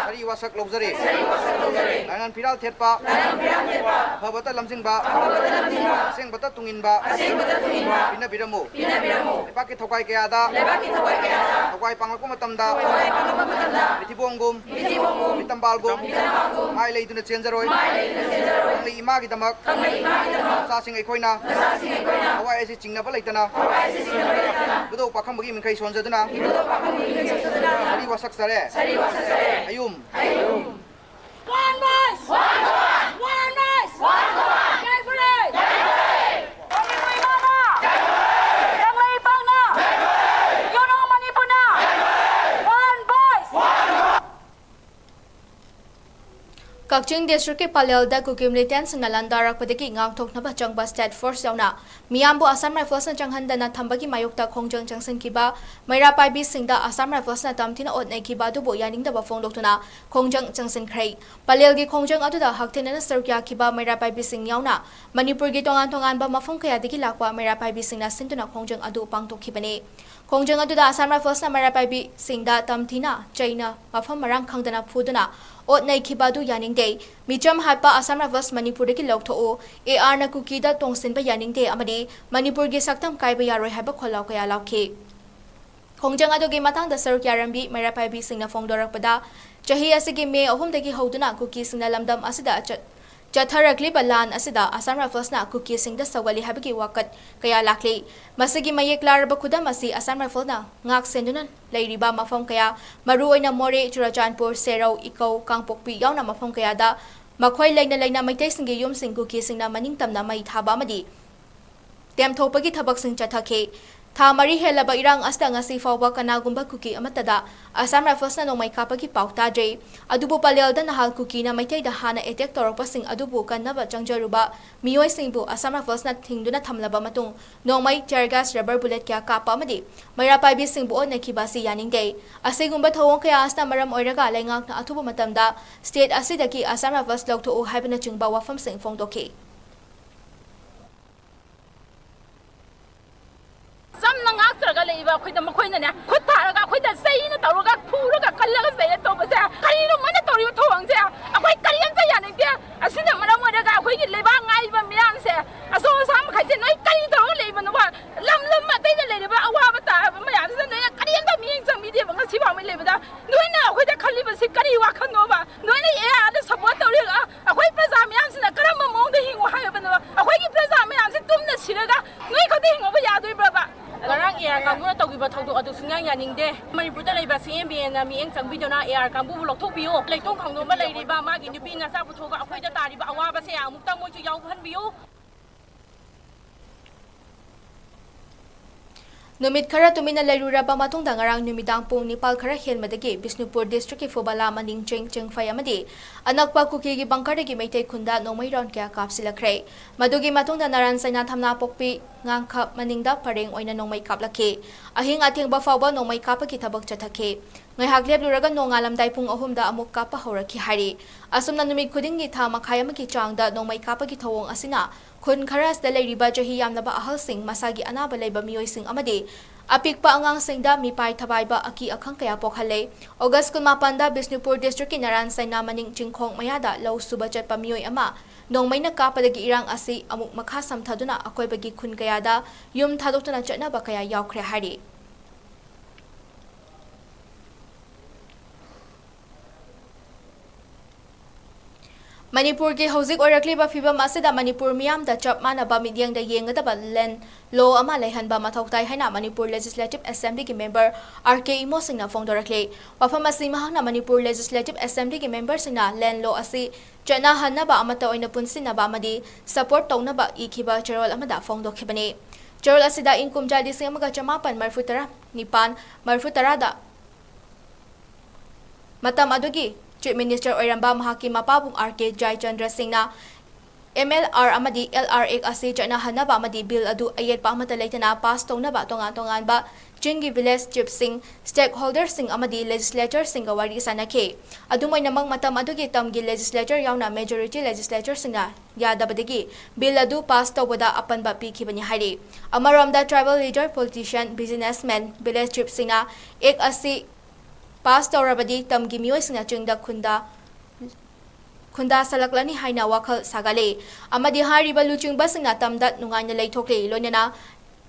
[SPEAKER 11] ꯁꯔꯤ ꯋꯥꯁꯛ ꯂꯧꯖꯔꯤ ꯂꯥꯏꯉꯟ ꯐꯤꯔꯥꯜ ꯊꯦꯠꯄ ꯐꯕꯇ ꯂꯝꯖꯤꯡꯕ ꯑꯁꯦꯡꯕꯇ ꯇꯨꯡꯏꯟꯕ ꯄꯤꯅꯕꯤꯔꯝꯃꯨ ꯂꯩꯄꯥꯛꯀꯤ ꯊꯧꯀꯥꯏ ꯀꯌꯥꯗ ꯊꯧꯀꯥꯏ ꯄꯥꯡꯂꯛꯄ ꯃꯇꯝꯗ ꯃꯤꯊꯤꯕꯣꯡꯒꯨꯝ ꯃꯤꯇꯝꯕꯥꯜꯒꯨꯝ ꯃꯥꯏ ꯂꯩꯗꯨꯅ ꯆꯦꯟꯖꯔꯣꯏ ꯈꯪꯂꯩ ꯏꯃꯥꯒꯤꯗꯃꯛ ꯃꯆꯥꯁꯤꯡ ꯑꯩꯈꯣꯏꯅ ꯊꯋꯥꯏ ꯑꯁꯤ ꯆꯤꯡꯅꯕ ꯂꯩꯇꯅ ꯏꯕꯨꯙꯧ ꯄꯥꯈꯪꯕꯒꯤ ꯃꯤꯡꯈꯩ ꯁꯣꯟꯖꯗꯨꯅ Sri ꯋꯥꯁꯛꯆꯔꯦ ꯑꯌꯨꯝ
[SPEAKER 9] One voice! One voice! One voice! One voice! Manipuri! Manipuri mana? J.H.P. na? You know Manipur na? One voice!
[SPEAKER 1] Kakching ꯗꯤꯁꯇ꯭ꯔꯤꯛꯀꯤ ꯄꯂꯦꯜꯗ ꯀꯨꯀꯤ ꯃꯤꯂꯤꯇꯦꯟꯠꯁꯤꯡꯅ ꯂꯥꯟꯗꯥꯔꯛꯄꯗꯒꯤ ꯉꯥꯛꯊꯣꯛꯅꯕ ꯆꯪꯕ ꯁ꯭ꯇꯦꯠ ꯐꯣꯔꯁ ꯌꯥꯎꯅ ꯃꯤꯌꯥꯝꯕꯨ ꯑꯁꯥꯝ ꯔꯥꯏꯐꯜꯁꯅ ꯆꯪꯍꯟꯗꯅ ꯊꯝꯕꯒꯤ ꯃꯥꯌꯣꯛꯇ ꯈꯣꯡꯖꯪ ꯆꯪꯁꯤꯟꯈꯤꯕ ꯃꯩꯔꯥ ꯄꯥꯏꯕꯤꯁꯤꯡꯗ ꯑꯁꯥꯝ ꯔꯥꯏꯐꯜꯁꯅ ꯇꯝꯊꯤꯅ ꯑꯣꯠꯅꯩꯈꯤꯕ ꯑꯗꯨꯕꯨ ꯌꯥꯅꯤꯡꯗꯕ ꯐꯣꯡꯗꯣꯛꯇꯨꯅ ꯈꯣꯡꯖꯪ ꯆꯪꯁꯤꯟꯈ꯭ꯔꯦ꯫ ꯄꯂꯦꯜꯒꯤ ꯈꯣꯡꯖꯪ ꯑꯗꯨꯗ ꯍꯛꯊꯦꯡꯅꯅ ꯁꯔꯨꯛ ꯌꯥꯈꯤꯕ ꯃꯩꯔꯥ ꯄꯥꯏꯕꯤꯁꯤꯡ ꯌꯥꯎꯅ ꯃꯅꯤꯄꯨꯔꯒꯤ ꯇꯣꯉꯥꯟ-ꯇꯣꯉꯥꯟꯕ ꯃꯐꯝ ꯀꯌꯥꯗꯒꯤ ꯂꯥꯛꯄ ꯃꯩꯔꯥ ꯄꯥꯏꯕꯤꯁꯤꯡꯅ ꯁꯤꯟꯗꯨꯅ ꯈꯣꯡꯖꯪ ꯑꯗꯨ ꯄꯥꯡꯊꯣꯛꯈꯤꯕꯅꯤ꯫ ꯈꯣꯡꯖꯪ ꯑꯗꯨꯗ ꯑꯁꯥꯝ ꯔꯥꯏꯐꯜꯁꯅ ꯃꯩꯔꯥ ꯄꯥꯏꯕꯤꯁꯤꯡꯗ ꯇꯝꯊꯤꯅ ꯆꯩꯅ ꯃꯐꯝ ꯃꯔꯥꯡ ꯈꯪꯗꯅ ꯐꯨꯗꯨꯅ ꯑꯣꯠꯅꯩꯈꯤꯕ ꯑꯗꯨ ꯌꯥꯅꯤꯡꯗꯦ꯫ ꯃꯤꯆꯝ ꯍꯥꯠꯄ ꯑꯁꯥꯝ ꯔꯥꯏꯐꯜꯁ ꯃꯅꯤꯄꯨꯔꯗꯒꯤ ꯂꯧꯊꯣꯛꯎ, ꯑꯦ.ꯑꯥꯔꯅ ꯀꯨꯀꯤꯗ ꯇꯣꯡꯁꯤꯟꯕ ꯌꯥꯅꯤꯡꯗꯦ ꯑꯃꯗꯤ ꯃꯅꯤꯄꯨꯔꯒꯤ ꯁꯛꯇꯝ ꯀꯥꯏꯕ ꯌꯥꯔꯣꯏ ꯍꯥꯏꯕ ꯈꯣꯜꯂꯥꯎ ꯀꯌꯥ ꯂꯥꯎꯈꯤ꯫ ꯈꯣꯡꯖꯪ ꯑꯗꯨꯒꯤ ꯃꯇꯥꯡꯗ ꯁꯔꯨꯛ ꯌꯥꯔꯝꯕꯤ ꯃꯩꯔꯥ ꯄꯥꯏꯕꯤꯁꯤꯡꯅ ꯐꯣꯡꯗꯣꯔꯛꯄꯗ ꯆꯍꯤ ꯑꯁꯤꯒꯤ ꯃꯦ 3ꯗꯒꯤ ꯍꯧꯗꯨꯅ ꯀꯨꯀꯤꯁꯤꯡꯅ ꯂꯝꯗꯝ ꯑꯁꯤꯗ ꯆꯠꯊꯔꯛꯂꯤꯕ ꯂꯥꯟ ꯑꯁꯤꯗ ꯑꯁꯥꯝ ꯔꯥꯏꯐꯜꯁꯅ ꯀꯨꯀꯤꯁꯤꯡꯗ ꯁꯧꯒꯠꯂꯤ ꯍꯥꯏꯕꯒꯤ ꯋꯥꯀꯠ ꯀꯌꯥ ꯂꯥꯛꯂꯤ꯫ ꯃꯁꯤꯒꯤ ꯃꯌꯦꯛ ꯂꯥꯔꯕ ꯈꯨꯗꯝ ꯑꯁꯤ ꯑꯁꯥꯝ ꯔꯥꯏꯐꯜꯅ ꯉꯥꯛ ꯁꯦꯟꯗꯨꯅ ꯂꯩꯔꯤꯕ ꯃꯐꯝ ꯀꯌꯥ ꯃꯔꯨꯑꯣꯏꯅ ꯃꯣꯔꯦ, ꯆꯨꯔꯆꯥꯟꯄꯨꯔ, ꯁꯦꯔꯧ, ꯏꯀꯧ, ꯀꯥꯡꯄꯣꯛꯄꯤ ꯌꯥꯎꯅ ꯃꯐꯝ ꯀꯌꯥꯗ ꯃꯈꯣꯏ ꯂꯩꯅ ꯃꯩꯇꯩꯁꯤꯡꯒꯤ ꯌꯨꯝꯁꯤꯡ ꯀꯨꯀꯤꯁꯤꯡꯅ ꯃꯅꯤꯡꯇꯝꯅ ꯃꯩ ꯊꯥꯕ ꯑꯃꯗꯤ ꯇꯦꯝꯊꯣꯛꯄꯒꯤ ꯊꯕꯛꯁꯤꯡ ꯆꯠꯊꯈꯤ꯫ ꯊꯥ 4 ꯍꯦꯜꯂꯕ ꯏꯔꯥꯡ ꯑꯁꯤꯗ ꯉꯁꯤ ꯐꯥꯎꯕ ꯀꯅꯥꯒꯨꯝꯕ ꯀꯨꯀꯤ ꯑꯃꯠꯇꯗ ꯑꯁꯥꯝ ꯔꯥꯏꯐꯜꯁꯅ ꯅꯣꯡꯃꯩ ꯀꯥꯞꯄꯒꯤ ꯄꯥꯎ ꯇꯥꯗ꯭ꯔꯤ꯫ ꯑꯗꯨꯕꯨ ꯄꯂꯦꯜꯗ ꯅꯍꯥꯜ ꯀꯨꯀꯤꯅ ꯃꯩꯇꯩꯗ ꯍꯥꯟꯅ ꯑꯦꯇꯦꯛ ꯇꯧꯔꯛꯄꯁꯤꯡ ꯑꯗꯨꯕꯨ ꯀꯟꯅꯕ ꯆꯪꯖꯔꯨꯕ ꯃꯤꯑꯣꯏꯁꯤꯡꯕꯨ ꯑꯁꯥꯝ ꯔꯥꯏꯐꯜꯁꯅ ꯊꯤꯡꯗꯨꯅ ꯊꯝꯂꯕ ꯃꯇꯨꯡ ꯅꯣꯡꯃꯩ, ꯇꯤꯌꯔꯒ꯭ꯌꯥꯁ, ꯔꯕꯔ ꯕꯨꯂꯦꯠ ꯀꯌꯥ ꯀꯥꯞꯄ ꯑꯃꯗꯤ ꯃꯩꯔꯥ ꯄꯥꯏꯕꯤꯁꯤꯡꯕꯨ ꯑꯣꯠꯅꯈꯤꯕ ꯑꯁꯤ ꯌꯥꯅꯤꯡꯗꯦ꯫ ꯑꯁꯤꯒꯨꯝꯕ ꯊꯧꯑꯣꯡ ꯀꯌꯥ ꯑꯁꯤꯅ ꯃꯔꯝ ꯑꯣꯏꯔꯒ ꯂꯩꯉꯥꯛꯅ ꯑꯊꯨꯕ ꯃꯇꯝꯗ ꯁ꯭ꯇꯦꯠ ꯑꯁꯤꯗꯒꯤ ꯑꯁꯥꯝ ꯔꯥꯏꯐꯜꯁ ꯂꯧꯊꯣꯛꯎ ꯍꯥꯏꯕꯅꯆꯤꯡꯕ ꯋꯥꯐꯝꯁꯤꯡ ꯐꯣꯡꯗꯣꯛꯈꯤ꯫
[SPEAKER 12] ꯆꯝꯅ ꯉꯥꯛꯆꯔꯒ ꯂꯩꯕ ꯑꯩꯈꯣꯏꯗ ꯃꯈꯣꯏꯅꯅꯦ ꯈꯨꯠ ꯊꯥꯔꯒ ꯑꯩꯈꯣꯏꯗ ꯆꯩꯅ ꯇꯧꯔꯒ ꯐꯨꯔꯒ ꯀꯜꯂꯒ ꯆꯩꯅ ꯇꯧꯕꯁꯦ ꯀꯔꯤꯅꯣ ꯃꯣꯏꯅ ꯇꯧꯔꯤꯕ ꯊꯧꯑꯣꯡꯁꯦ ꯑꯩꯈꯣꯏ ꯀꯔꯤꯝꯇ ꯌꯥꯅꯤꯡꯗꯦ꯫ ꯑꯁꯤꯅ ꯃꯔꯝ ꯑꯣꯏꯔꯒ ꯑꯩꯈꯣꯏꯒꯤ ꯂꯩꯕꯥꯛ ꯉꯥꯛꯏꯕ ꯃꯤꯌꯥꯝꯁꯦ ꯑꯆꯧ ꯑꯁꯥꯡ ꯃꯈꯩꯁꯦ ꯅꯣꯏ ꯀꯔꯤ ꯇꯧꯔꯒ ꯂꯩꯕꯅꯣꯕ? ꯂꯝ ꯑꯇꯩꯗ ꯂꯩꯔꯤꯕ ꯑꯋꯥꯕ ꯇꯥꯔꯕ ꯃꯌꯥꯝꯁꯤꯗ ꯅꯣꯏꯅ ꯀꯔꯤꯝꯇ ꯃꯤꯠꯌꯦꯡ ꯆꯪꯕꯤꯗꯦꯕ꯫ ꯉꯁꯤ ꯐꯥꯎꯕ ꯂꯩꯕꯗ ꯅꯣꯏꯅ ꯑꯩꯈꯣꯏꯗ ꯈꯜꯂꯤꯕꯁꯤ ꯀꯔꯤ ꯋꯥꯈꯜꯅꯣꯕ? ꯅꯣꯏꯅ ꯑꯦ.ꯑꯥꯔꯗ ꯁꯄꯣꯔꯠ ꯇꯧꯔꯤꯒ ꯑꯩꯈꯣꯏ ꯄ꯭ꯔꯖꯥ ꯃꯌꯥꯝꯁꯤꯅ ꯀꯔꯝꯕ ꯃꯑꯣꯡꯗ ꯍꯤꯡꯉꯨ ꯍꯥꯏꯕꯅꯣ? ꯑꯩꯈꯣꯏꯒꯤ ꯄ꯭ꯔꯖꯥ ꯃꯌꯥꯝꯁꯤ ꯇꯨꯝꯅ ꯁꯤꯔꯒ ꯅꯣꯏ ꯈꯛꯇ ꯍꯤꯡꯉꯨꯕ ꯌꯥꯗꯣꯏꯕ꯭ꯔꯕ?
[SPEAKER 10] ꯉꯔꯥꯡ ꯑꯦ.ꯑꯥꯔ ꯀꯥꯡꯕꯨꯅ ꯇꯧꯈꯤꯕ ꯊꯧꯗꯣꯛ ꯑꯗꯨ ꯁꯨꯡꯌꯥ ꯌꯥꯅꯤꯡꯗꯦ꯫ ꯃꯅꯤꯄꯨꯔꯗ ꯂꯩꯕ ꯁꯤ.ꯑꯦꯝ.ꯕꯤ.ꯑꯦꯟꯅ ꯃꯤꯠꯌꯦꯡ ꯆꯪꯕꯤꯗꯨꯅ ꯑꯦ.ꯑꯥꯔ ꯀꯥꯡꯕꯨꯕꯨ ꯂꯧꯊꯣꯛꯄꯤꯌꯨ꯫ ꯂꯩꯇꯣꯡ ꯈꯥꯡꯗꯣꯡꯕ ꯂꯩꯔꯤꯕ ꯃꯥꯒꯤ ꯅꯨꯄꯤ ꯅꯆꯥ ꯄꯨꯊꯣꯛꯑꯒ ꯑꯩꯈꯣꯏꯗ ꯇꯥꯔꯤꯕ ꯑꯋꯥꯕꯁꯦ ꯑꯃꯨꯛꯇꯪ ꯃꯣꯏꯁꯨ ꯌꯥꯎꯍꯟꯕꯤꯌꯨ꯫
[SPEAKER 1] ꯅꯨꯃꯤꯠ ꯈꯔ ꯇꯨꯃꯤꯟꯅ ꯂꯩꯔꯨꯔꯕ ꯃꯇꯨꯡꯗ ꯉꯔꯥꯡ ꯅꯨꯃꯤꯗꯥꯡ ꯄꯨꯡ 9 ꯈꯔ ꯍꯦꯟꯕꯗꯒꯤ ꯕꯤꯁꯅꯨꯄꯨꯔ ꯗꯤꯁꯇ꯭ꯔꯤꯛꯀꯤ ꯐꯨꯕꯥꯂꯥ ꯃꯅꯤꯡ ꯆꯤꯡꯐꯩ ꯑꯃꯗꯤ ꯑꯅꯛꯄ ꯀꯨꯀꯤꯒꯤ ꯕꯪꯀꯔꯗꯒꯤ ꯃꯩꯇꯩ ꯈꯨꯟꯗ ꯅꯣꯡꯃꯩ ꯔꯥꯎꯟ ꯀꯌꯥ ꯀꯥꯞꯁꯤꯜꯂꯛꯈ꯭ꯔꯦ꯫ ꯃꯗꯨꯒꯤ ꯃꯇꯨꯡꯗ ꯅꯔꯥꯟ ꯁꯩꯅꯥ ꯊꯝꯅꯥꯄꯣꯛꯄꯤ ꯉꯥꯡꯈ ꯃꯅꯤꯡꯗ ꯄꯔꯦꯡ ꯑꯣꯏꯅ ꯅꯣꯡꯃꯩ ꯀꯥꯞꯂꯛꯈꯤ꯫ ꯑꯍꯤꯡ ꯑꯊꯦꯡꯕ ꯐꯥꯎꯕ ꯅꯣꯡꯃꯩ ꯀꯥꯞꯄꯒꯤ ꯊꯕꯛ ꯆꯠꯊꯈꯤ꯫ ꯉꯥꯏꯍꯥꯛ ꯂꯦꯞꯂꯨꯔꯒ ꯅꯣꯡꯉꯥꯜꯂꯝꯗꯥꯏ ꯄꯨꯡ 3ꯗ ꯑꯃꯨꯛ ꯀꯥꯞꯄ ꯍꯧꯔꯛꯈꯤ ꯍꯥꯏꯔꯤ꯫ ꯑꯁꯨꯝꯅ ꯅꯨꯃꯤꯠ ꯈꯨꯗꯤꯡꯒꯤ ꯊꯥ ꯃꯈꯥꯏ ꯑꯃꯒꯤ ꯆꯥꯡꯗ ꯅꯣꯡꯃꯩ ꯀꯥꯞꯄꯒꯤ ꯊꯧꯑꯣꯡ ꯑꯁꯤꯅ ꯈꯨꯟ ꯈꯔ ꯑꯁꯤꯗ ꯂꯩꯔꯤꯕ ꯆꯍꯤ ꯌꯥꯝꯂꯕ ꯑꯍꯜꯁꯤꯡ, ꯃꯁꯥꯒꯤ ꯑꯅꯥꯕ ꯂꯩꯕ ꯃꯤꯑꯣꯏꯁꯤꯡ ꯑꯃꯗꯤ ꯑꯄꯤꯛꯄ ꯑꯉꯥꯡꯁꯤꯡꯗ ꯃꯤꯄꯥꯏ ꯊꯕꯥꯏꯕ ꯑꯀꯤ ꯑꯈꯪ ꯀꯌꯥ ꯄꯣꯛꯍꯜꯂꯦ꯫ ꯑꯣꯒꯁꯠ 18ꯗ ꯕꯤꯁꯅꯨꯄꯨꯔ ꯗꯤꯁꯇ꯭ꯔꯤꯛꯀꯤ ꯅꯔꯥꯟ ꯁꯩꯅꯥ ꯃꯅꯤꯡ ꯆꯤꯡꯈꯣꯡ ꯃꯌꯥꯗ ꯂꯧ ꯁꯨꯕ ꯆꯠꯄ ꯃꯤꯑꯣꯏ ꯑꯃ ꯅꯣꯡꯃꯩꯅ ꯀꯥꯞꯄꯗꯒꯤ ꯏꯔꯥꯡ ꯑꯁꯤ ꯑꯃꯨꯛ ꯃꯈꯥ ꯁꯝꯊꯗꯨꯅ ꯑꯀꯣꯏꯕꯒꯤ ꯈꯨꯟ ꯀꯌꯥꯗ ꯌꯨꯝ ꯊꯥꯗꯣꯛꯇꯨꯅ ꯆꯠꯅꯕ ꯀꯌꯥ ꯌꯥꯎꯈ꯭ꯔꯦ ꯍꯥꯏꯔꯤ꯫ ꯃꯅꯤꯄꯨꯔꯒꯤ ꯍꯧꯖꯤꯛ ꯑꯣꯏꯔꯛꯂꯤꯕ ꯐꯤꯚꯝ ꯑꯁꯤꯗ ꯃꯅꯤꯄꯨꯔ ꯃꯤꯌꯥꯝꯗ ꯆꯞ ꯃꯥꯟꯅꯕ ꯃꯤꯠꯌꯦꯡꯗ ꯌꯦꯡꯒꯗꯕ ꯂꯦꯟ ꯂꯣ ꯑꯃ ꯂꯩꯍꯟꯕ ꯃꯊꯧ ꯇꯥꯏ ꯍꯥꯏꯅ ꯃꯅꯤꯄꯨꯔ ꯂꯦꯖꯤꯁꯂꯦꯇꯤꯚ ꯑꯦꯁꯦꯝꯕ꯭ꯂꯤꯒꯤ ꯃꯦꯝꯕꯔ ꯔ.ꯀꯦ.ꯏꯃꯣꯁꯤꯡꯅ ꯐꯣꯡꯗꯣꯔꯛꯂꯤ꯫ ꯋꯥꯐꯝ ꯑꯁꯤ ꯃꯍꯥꯛꯅ ꯃꯅꯤꯄꯨꯔ ꯂꯦꯖꯤꯁꯂꯦꯇꯤꯚ ꯑꯦꯁꯦꯝꯕ꯭ꯂꯤꯒꯤ ꯃꯦꯝꯕꯔꯁꯤꯡꯅ ꯂꯦꯟ ꯂꯣ ꯑꯁꯤ ꯆꯠꯅꯍꯟꯅꯕ ꯑꯃꯠꯇ ꯑꯣꯏꯅ ꯄꯨꯟꯁꯤꯟꯅꯕ ꯑꯃꯗꯤ ꯁꯄꯣꯔꯠ ꯇꯧꯅꯕ ꯏꯈꯤꯕ ꯆꯦꯔꯣꯜ ꯑꯃꯗ ꯐꯣꯡꯗꯣꯛꯈꯤꯕꯅꯤ꯫ ꯆꯦꯔꯣꯜ ꯑꯁꯤꯗ ꯏꯪ ꯀꯨꯝꯖꯥ 1989-90ꯗ ꯃꯇꯝ ꯑꯗꯨꯒꯤ ꯆꯤꯐ ꯃꯤꯅꯤꯁꯇꯔ ꯑꯣꯏꯔꯝꯕ ꯃꯍꯥꯛꯀꯤ ꯃꯄꯥꯕꯨꯡ ꯑꯥꯔ.ꯀꯦ. ꯖꯥꯏꯆꯟꯗ꯭ꯔ ꯁꯤꯡꯅ MLR amadi LRA asi chana hanaba amadi bill adu ayet pa amata leitana pass tonaba tongan ba Chingi village chief sing stakeholders sing amadi legislature sing wari sanake adumay namang matam adugi tamgi legislature yauna majority legislature singa yadabadagi bill adu pass tawada apan ba pikibani hari amaramda tribal leader politician businessman village chief singa ek asi pass tawrabadi tamgi miyoy singa chingda khunda salaklani haina wakhal sagale amadi hariba luchingba singa tamdat nungaina leithokle loinana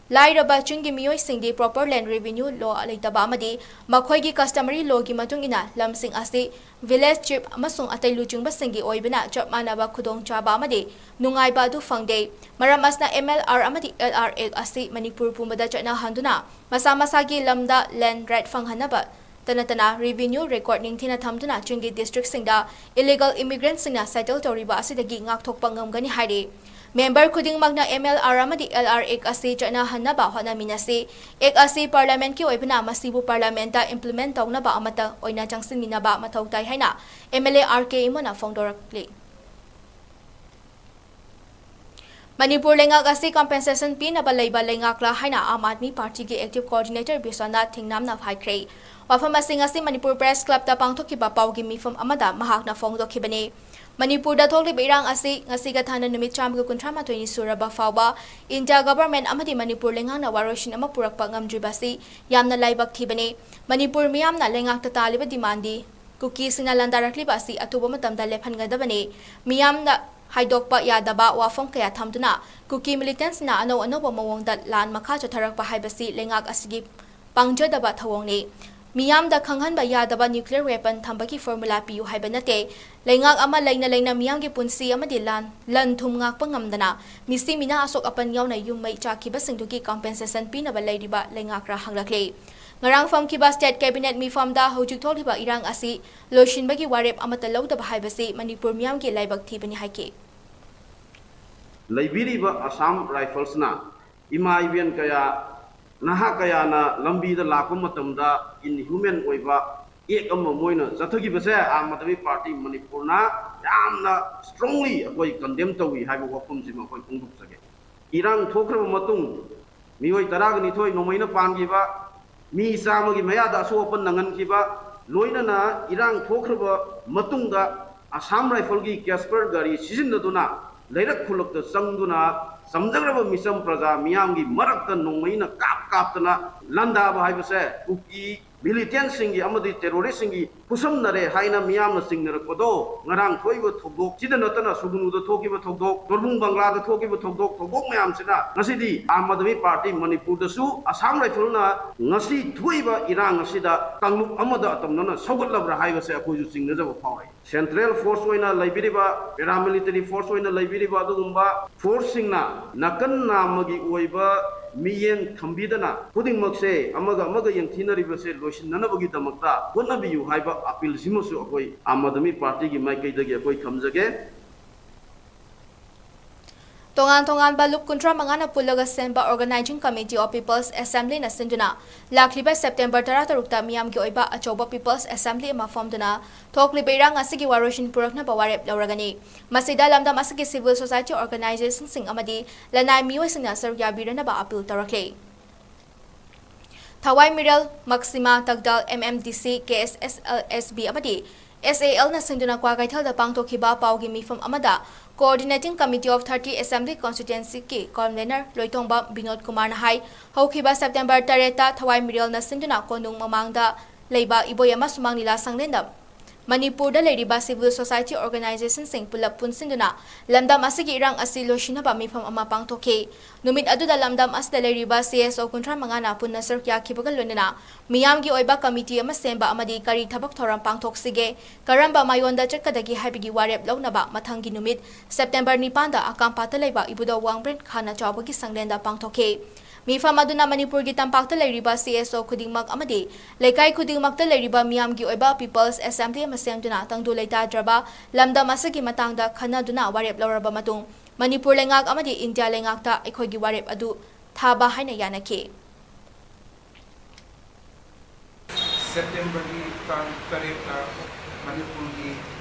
[SPEAKER 1] Lairaba Chungi Miyoy Singdi proper land revenue law Alaitaba Amadi, Makoigi customary law Gimatungina, Lamsing Asi, village chip Amasung Atay Luchung Basingi Oibina, Chapmanaba Kudong Chaba Amadi, Nungay Badu Fangday, Maramasna MLR Amadi LRA Asi, Manipur Pumada Chana Handuna, Masamasagi Lamda Land Right Fanghanaba, Tanatana revenue record ning Tina Tamduna Chungi district Singda, illegal immigrants Singna settle Toriba Asi the Gingak Tokpangam Gani Hadi. Member kuding magna MLR amadi LRA asi chana hanaba hona minasi ek asi parliament ki oibna masibu parlamenta implement tawna ba amata oina changsin minaba mathautai haina MLA RK imona fongdorakli Manipur lengak asi compensation pin aba leiba lengakla haina Aam Aadmi Party ki active coordinator Biswana thingnamna phaikrei wafam asing asi Manipur Press Club ta pangthokiba pawgi mifam amada mahakna fongdokhibani Manipur da thokli beirang asi ngasi ga thana numit 323 suraba fawba India government amadi Manipur lengang na waroshin ama purakpa ngamdribasi yamna laibak thibani Manipur miyamna lengak ta taliba demandi kuki sina landarakli basi atuba matamda lephangadabani miyamna haidokpa yadaba wafam kaya thamduna kuki militants na ano mawongda lan makha chatharakpa haibasi lengak asigi pangjadaba thawongni Miyam da khanghanba yadaba nuclear weapon thambaki formula piu haibanate lengak ama leina miyam gi punsi amadi lan thum ngak pangamdana misi mina asok apan yauna yummai chaki basingduki compensation pinaba leidiba lengak ra hanglakle ngarang fam kiba state cabinet mi fam da hojik tholiba irang asi loshin bagi warep amata lawdaba haibasi Manipur miyam gi laibak thibani haike
[SPEAKER 13] Laibiriba Assam Rifles na 𝐒𝐈 kaya Naha kaya na lambi da lakon matamda inhuman oiba ek amma moina jathagi base Aam Aadmi Party Manipur na yamna strongly akoi condemn tawi haiba wafum sima akoi pungduk sage irang thokraba matung mioi taraga ni thoi nomaina pangiba mi samagi mayada so open nangan kiba loina na irang thokraba matungda Assam Rifle gi Casper gari sijinnaduna leirak khulakta sangduna samjagraba misam praja miyamgi marakta nongmaina kaptana landaba haibase kuki militant singi amadi terrorist singi pusamnare haina miyamna singnara kodo ngarang thoiba thogdok chidanatana sugunuda thokiba thogdok torbung banglada thokiba thogdok mayam sina ngasidi Aam Aadmi Party Manipur da su Assam Rifle na ngasi thoiba irang ngasida tanglup amada atamnana sogatlabra haibase akoju singnajaba phawai Central Force oina laibiriba paramilitary force oina laibiriba adugumba force singna nakan namagi oiba miyen thambidana pudingmakse amaga yengthinaribase loisinanabagi damakta honabiyu haiba appeal simasu akoi Aam Aadmi Party gi maikaidagi akoi thamjage
[SPEAKER 1] Tongan balup kuntra mangana pulaga senba organizing committee of People's Assembly na sinduna lakliba September 13 miyam gi oiba achoba People's Assembly ma formduna thokli beirang asigi waroshin purakna bawarep lawragani masida lamdam asigi civil society organization sing amadi lanai mioi singna sarya birana ba appeal tarakle Thawai Miral Maxima Tagdal MMDC KSSLSB amadi SAL na sinduna kwa gaithal da pangtokhiba pawgi mifam amada Coordinating Committee of 30 Assembly Constituency ki Convener Loitongba Binod Kumar na hai haukiba September 3 Thawai Miral na sinduna konung mamangda leiba iboyama sumang nila sanglendam Manipur da leiriba civil society organization sing pulap punsinduna lamdam asigi irang asilo shinaba mifam ama pangtokhe numit adu da lamdam as da leiriba CSO kuntra mangana punna sarkya kibagal lonena miyam gi oiba committee ama semba amadi kari thabak thoram pangthoksige karamba mayonda chatkadagi haibigi warep lawnaba mathangi numit September 9 da akampata leiba ibuda wangbren khana chawbagi sanglenda pangtokhe Mifam aduna Manipur gi tampakta leiriba CSO khudingmak amadi lekai khudingmakta leiriba miyam gi oiba People's Assembly amasengduna tangdu leita draba lamdam asagi matangda khanaduna warep lawraba matung Manipur lengak amadi India lengakta ekhogi warep adu thaba haina yanake
[SPEAKER 14] September gi tang tareta Manipur gi